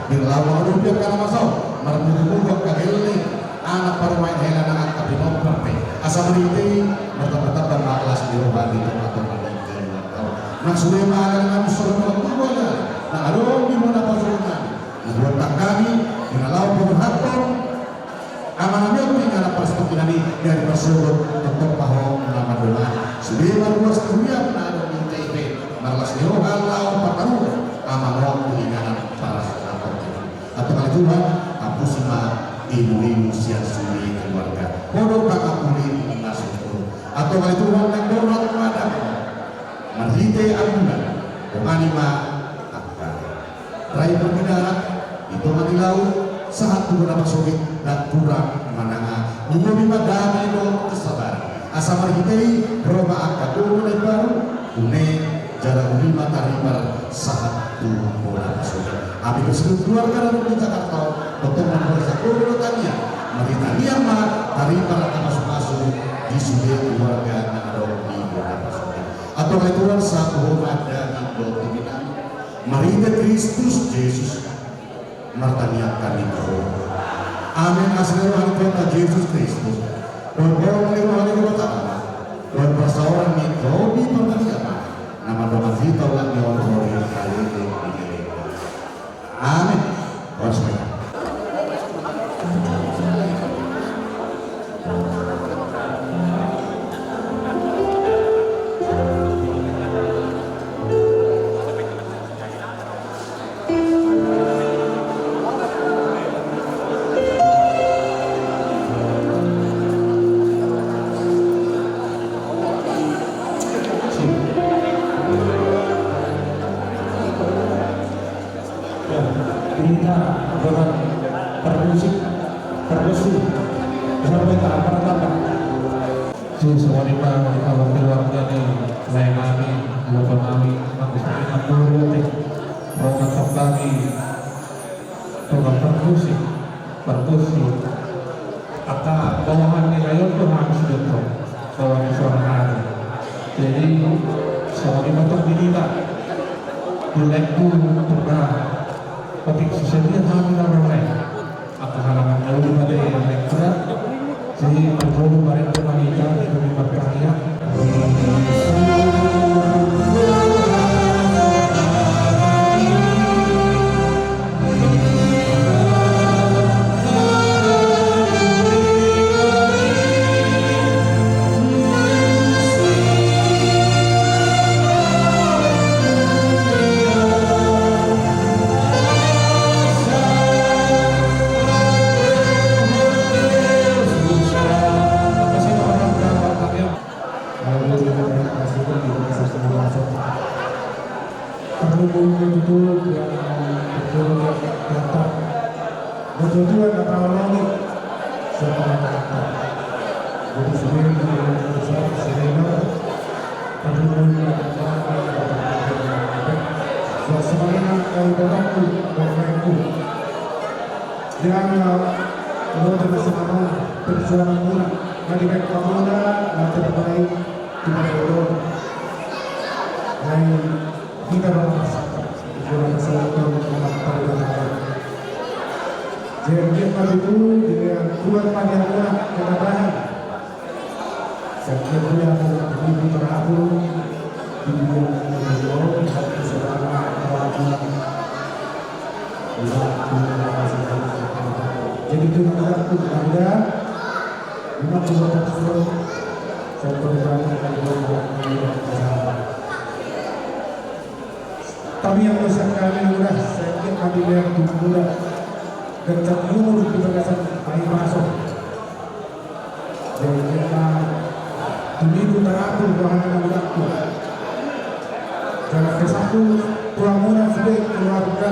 di lawan rupiah karena masuk mermudah kageli anak permain helan anak tapi nomor asal berhenti bertempat dan malas di rumah di tempat-tempat maksudnya malah kami suruh melakukannya nah aduh gimana pasukan buat kami dengan lawan pemerhatan amanahnya tinggal apa seperti ini dari pasukan untuk paham nama doa sebelum luas dunia ada di TP malas di rumah lawan pertaruh amanah peninggalan para sahabat atau kali Tuhan aku sima ibu-ibu siang suri keluarga bodoh kakak pulih mengasih atau kali Tuhan yang doa kepada Marhite Abuna, Penganima Akbar. Rai berbidarat, itu mati laut, saat beberapa sogit dan kurang menangah. Mengobi madami do kesabaran. Asa marhite roba akad mulai baru, une jalan lima tarimar saat bola sogit. Abi keseluruh keluarga dan Jakarta, untuk memperoleh guru tanya. Maritania mah tarimar akan masuk di sudut keluarga Narok di bola sogit. Atau Tuhan satu ada di Dominan Maria Kristus Yesus martaniakan itu amin asli rohani kota Yesus Kristus dan borong rohani kota dan persoalan itu di martaniakan nama doa kita lagi orang yang kali ini amin waspada. betul-betul yang betul-betul datang. Betul-betul kata langit serta kata. Jadi sendiri dengan besar serena penuh suasana yang berlaku berlaku yang menurut bersama perjuangan mula melihat kamulah dan terbaik tidak bodoh dan kita merasakan dalam suatu perjalanan. Jadi kita itu dengan kuat panjang kenabahan setiap yang lebih teratur di dunia hati selama jadi itu aku ada lima puluh tahun saya tapi yang besar kami sudah saya ingin kami lihat mudah dan umur di bagasan air masuk jadi kita minggu teratur bahan waktu dalam kesatu pelamunan sudah keluarga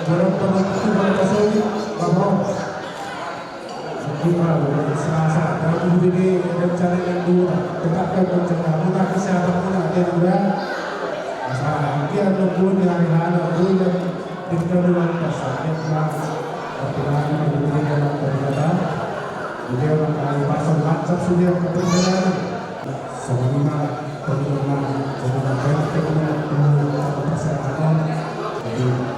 dalam penentu berkasih bahwa kita selasa dalam ini rencana yang dua tetapkan pencegah guna kesehatan guna dan juga masalah dia nunggu di hari-hari bulan di kedua pasal yang pertengahan menjadi dalam perjalanan dia akan pasal WhatsApp sudah perjalanan semua penurunan kesehatan jadi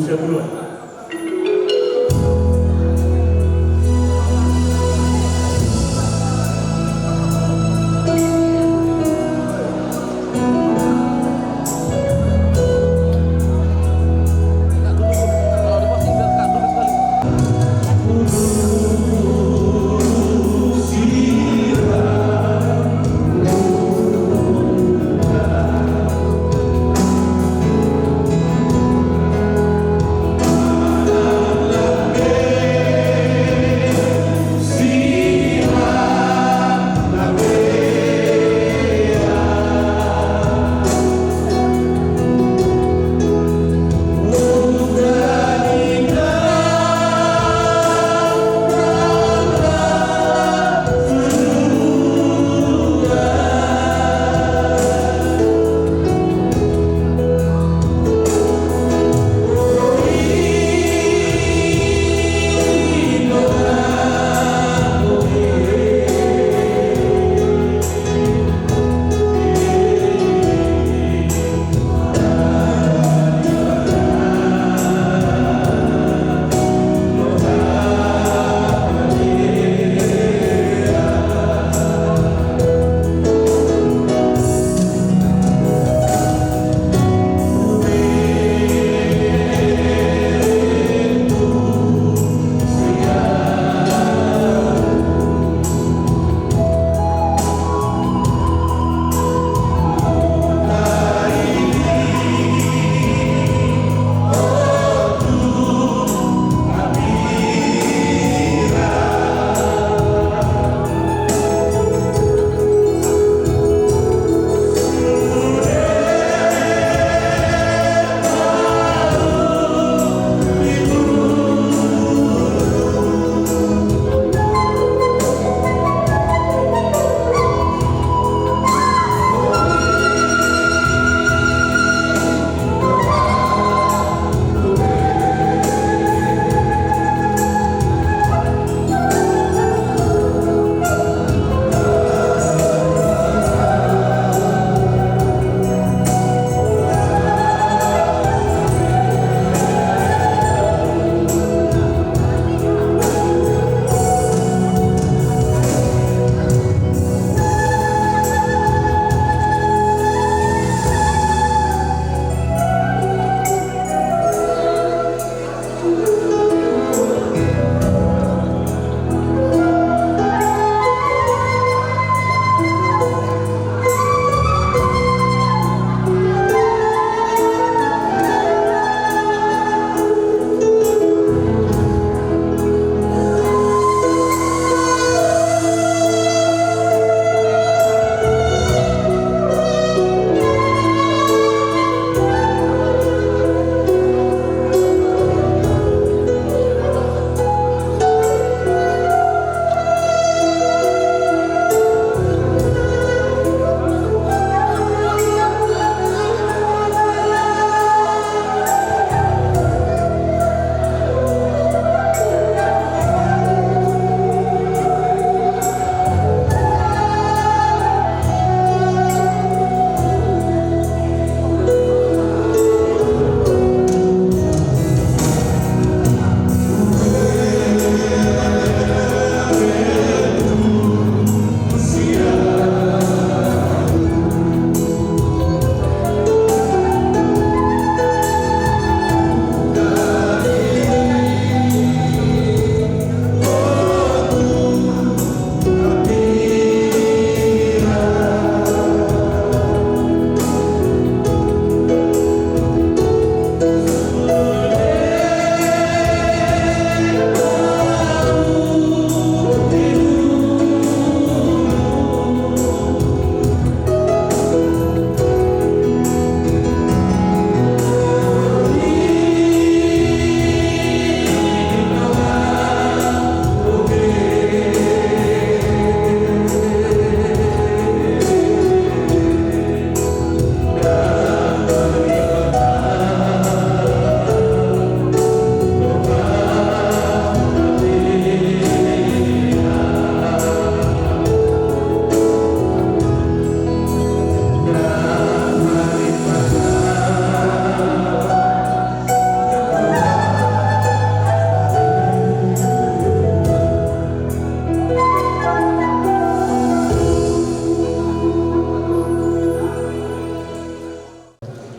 Bisa duluan. Sirah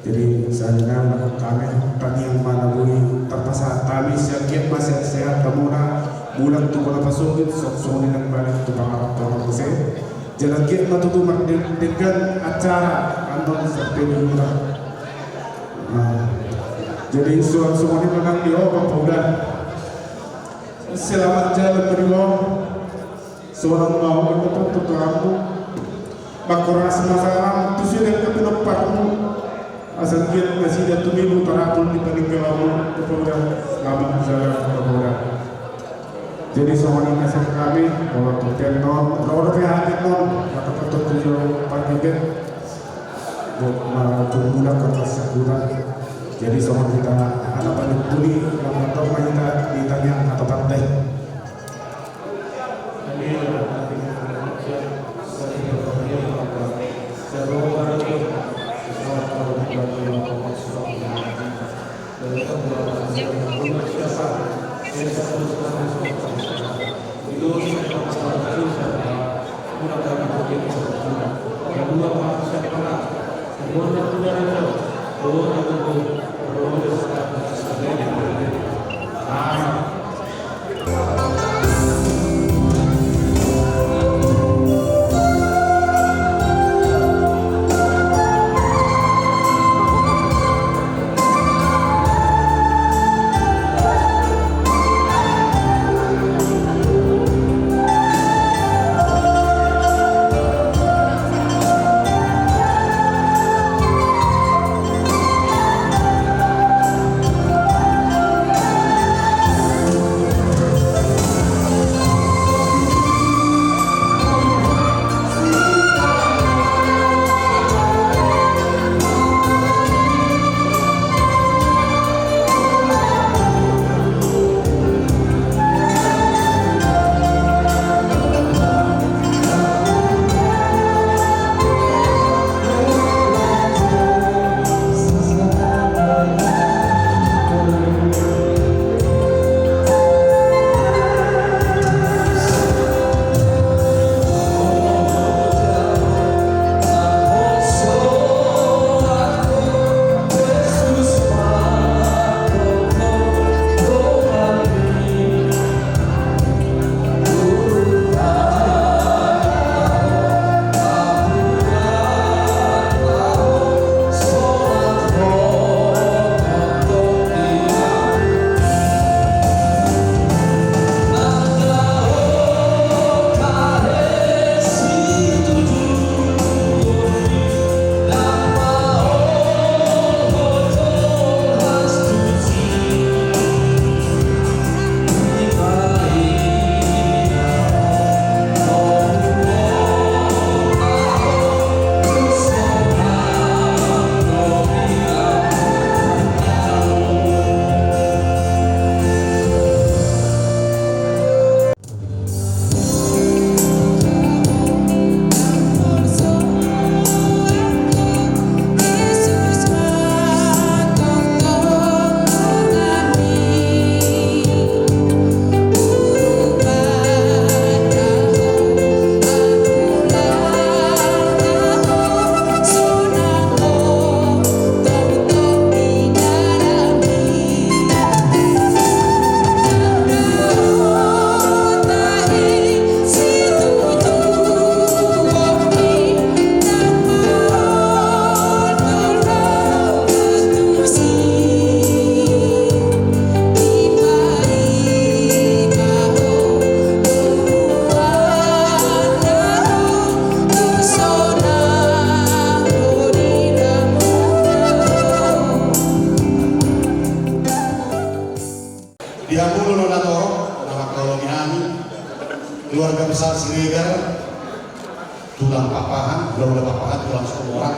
Jadi sayangnya kami tadi yang manabui terpaksa kami siap masih sehat kamuna bulan tu bola pasungit sok dengan balik tu pangarap orang kese. Jalan kita matutumak dengan acara kantor seperti ini. Jadi semua ini menang di Opa Paudan. Selamat jalan beriwa. Seorang mau untuk tuturanmu. Bakora semasalah tu sudah kepenopatmu. Asal dia masih ada tumilu teratul di peninggalanmu kepada selamat jalan kepada. Jadi semuanya nasihat kami bahwa tujuan non, kalau hati non, maka betul tujuan pagi ben, buat menggunakan kesekuran. Jadi semua kita ada pada puli yang atau kita ditanya atau pantai. keluarga besar Siregar, tulang papahan, udah papahan, tulang semua,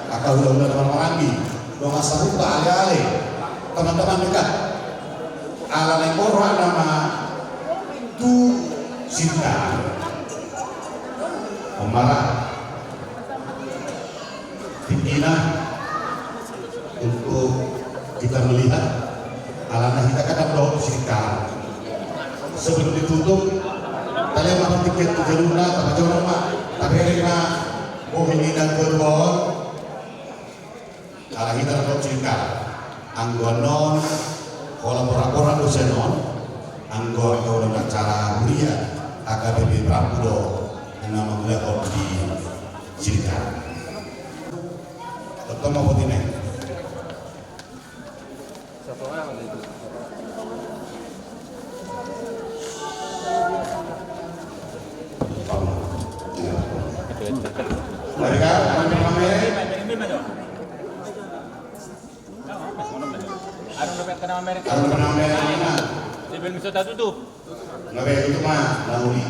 akal udah teman mandi, dong asal itu ale-ale, teman-teman dekat, ala nekor nama tu Sinta, pemarah, pimpinan untuk kita melihat alana kita kadang doa Sinta. Sebelum ditutup, kalian mau tiket ke jalurna, tak jauh rumah, tapi kena bohongi dan berbon. Kalau kita dapat cerita, anggonon kalau pura-pura dosenon, anggon kalau dengan cara beria, AKBP Pramudo, nama beliau di cerita. Tetap mau ini. Mereka tutup. Nggak kayak itu mah, lauri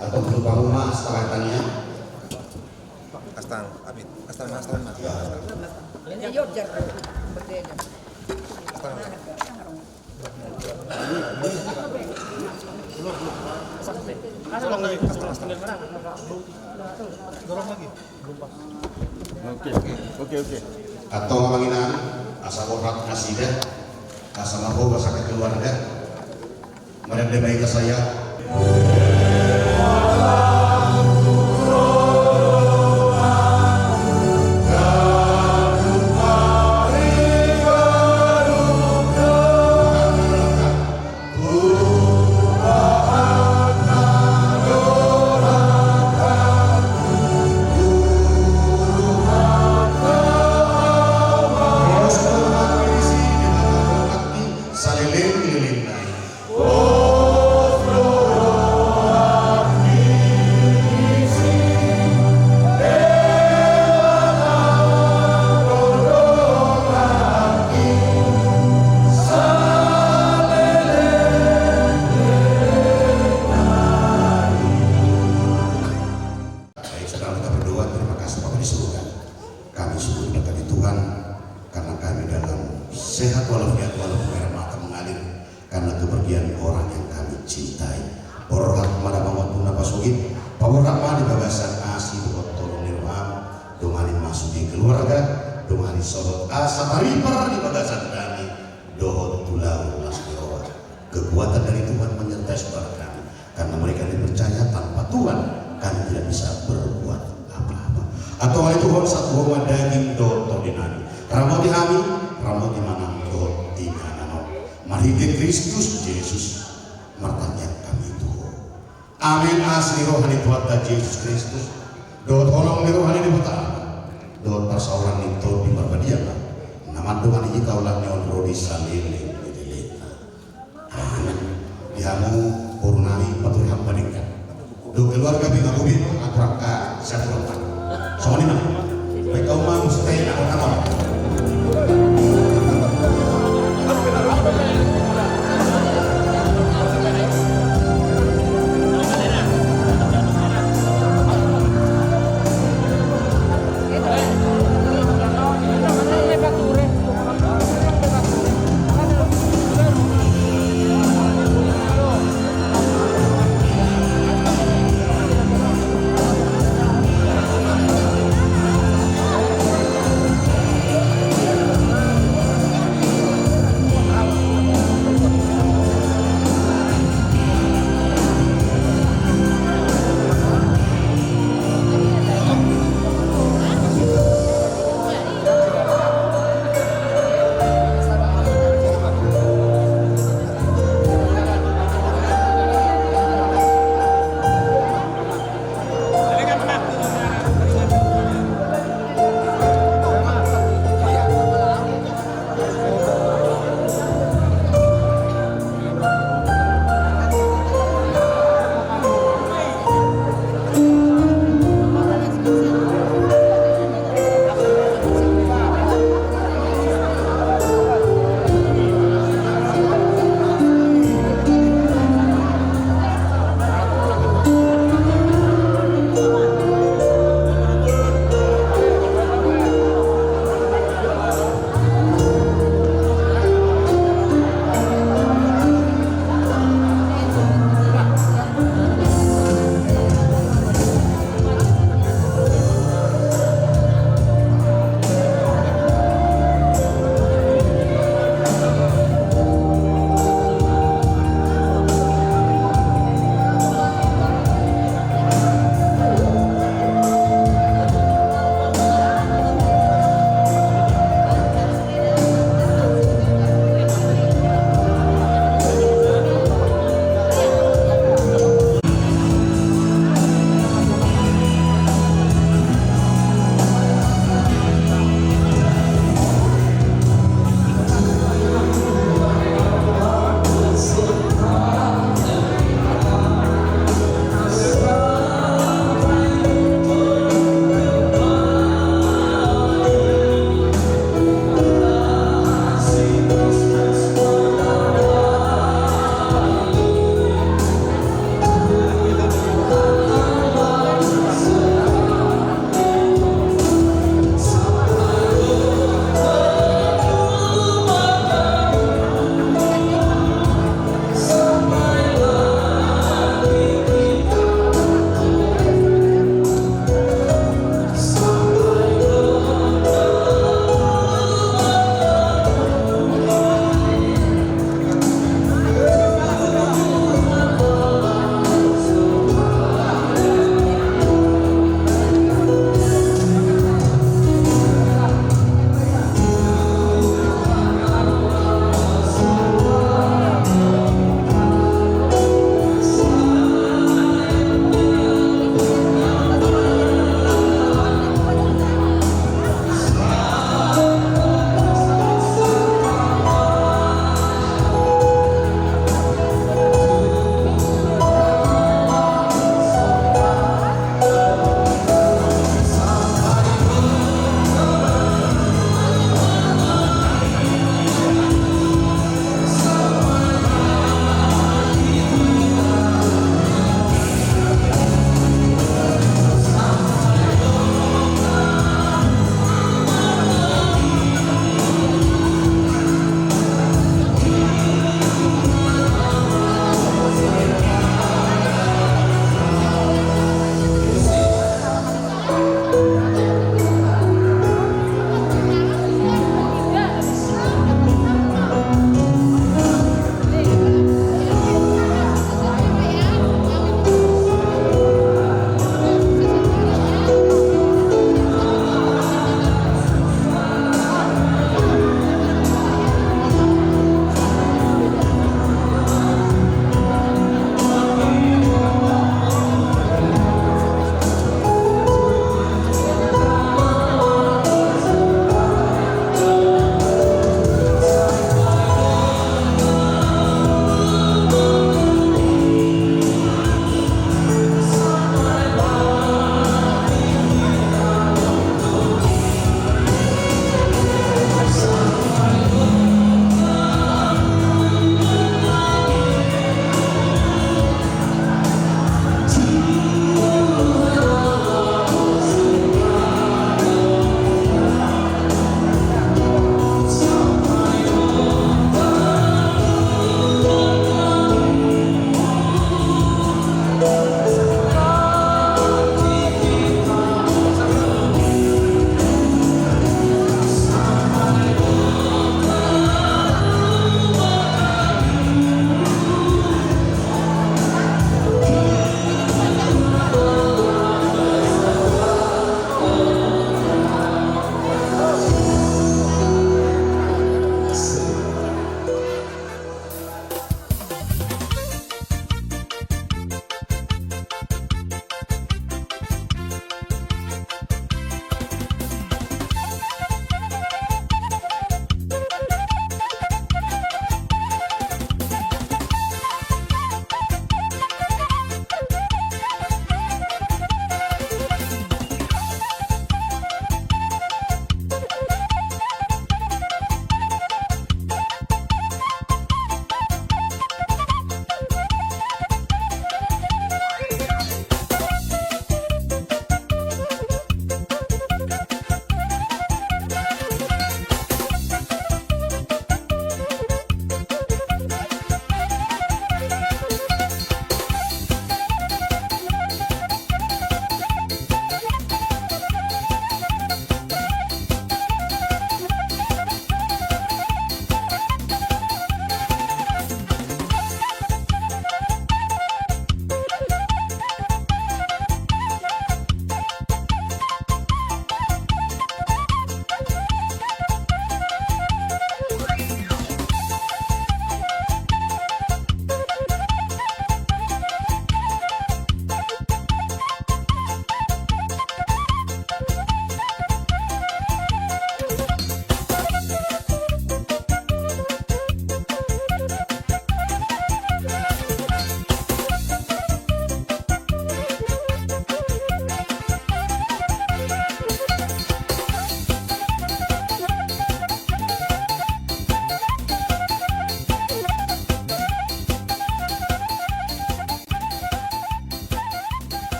atau berupa rumah setengahnya. Astang, abit, astang. Oke. Atau ngamanginan asal orang ngasih deh, asal aku sakit keluarga. Mereka baik ke saya. Sehat walafiat walaupun air mata mengalir karena kepergian orang yang kami cintai. Borok kepada Muhammad Tuna Pasugit, Pawar Rahman di bagasan asih buat tolong nirwam, dongani masuk di keluarga, dongani sorot asa paripar di bagasan kami, dohot tulang lasmiroa. Kekuatan dari Tuhan menyertai saudara kami, karena mereka dipercaya tanpa Tuhan kami tidak bisa berbuat apa-apa. Atau oleh Tuhan satu rumah daging doto dinani, ramoti kami, ramoti mana mari ke Kristus Yesus martanya kami itu. Amin. Asli rohani Tuhan Yesus Kristus. Doa tolong di rohani di betapa. Doa persauran itu di berbadiakan. Nama Tuhan kita ulah neon rodi salili didelita. Amin. Dihamu purnami patur hampa ningkat. Do keluarga bingabubi aturaka satu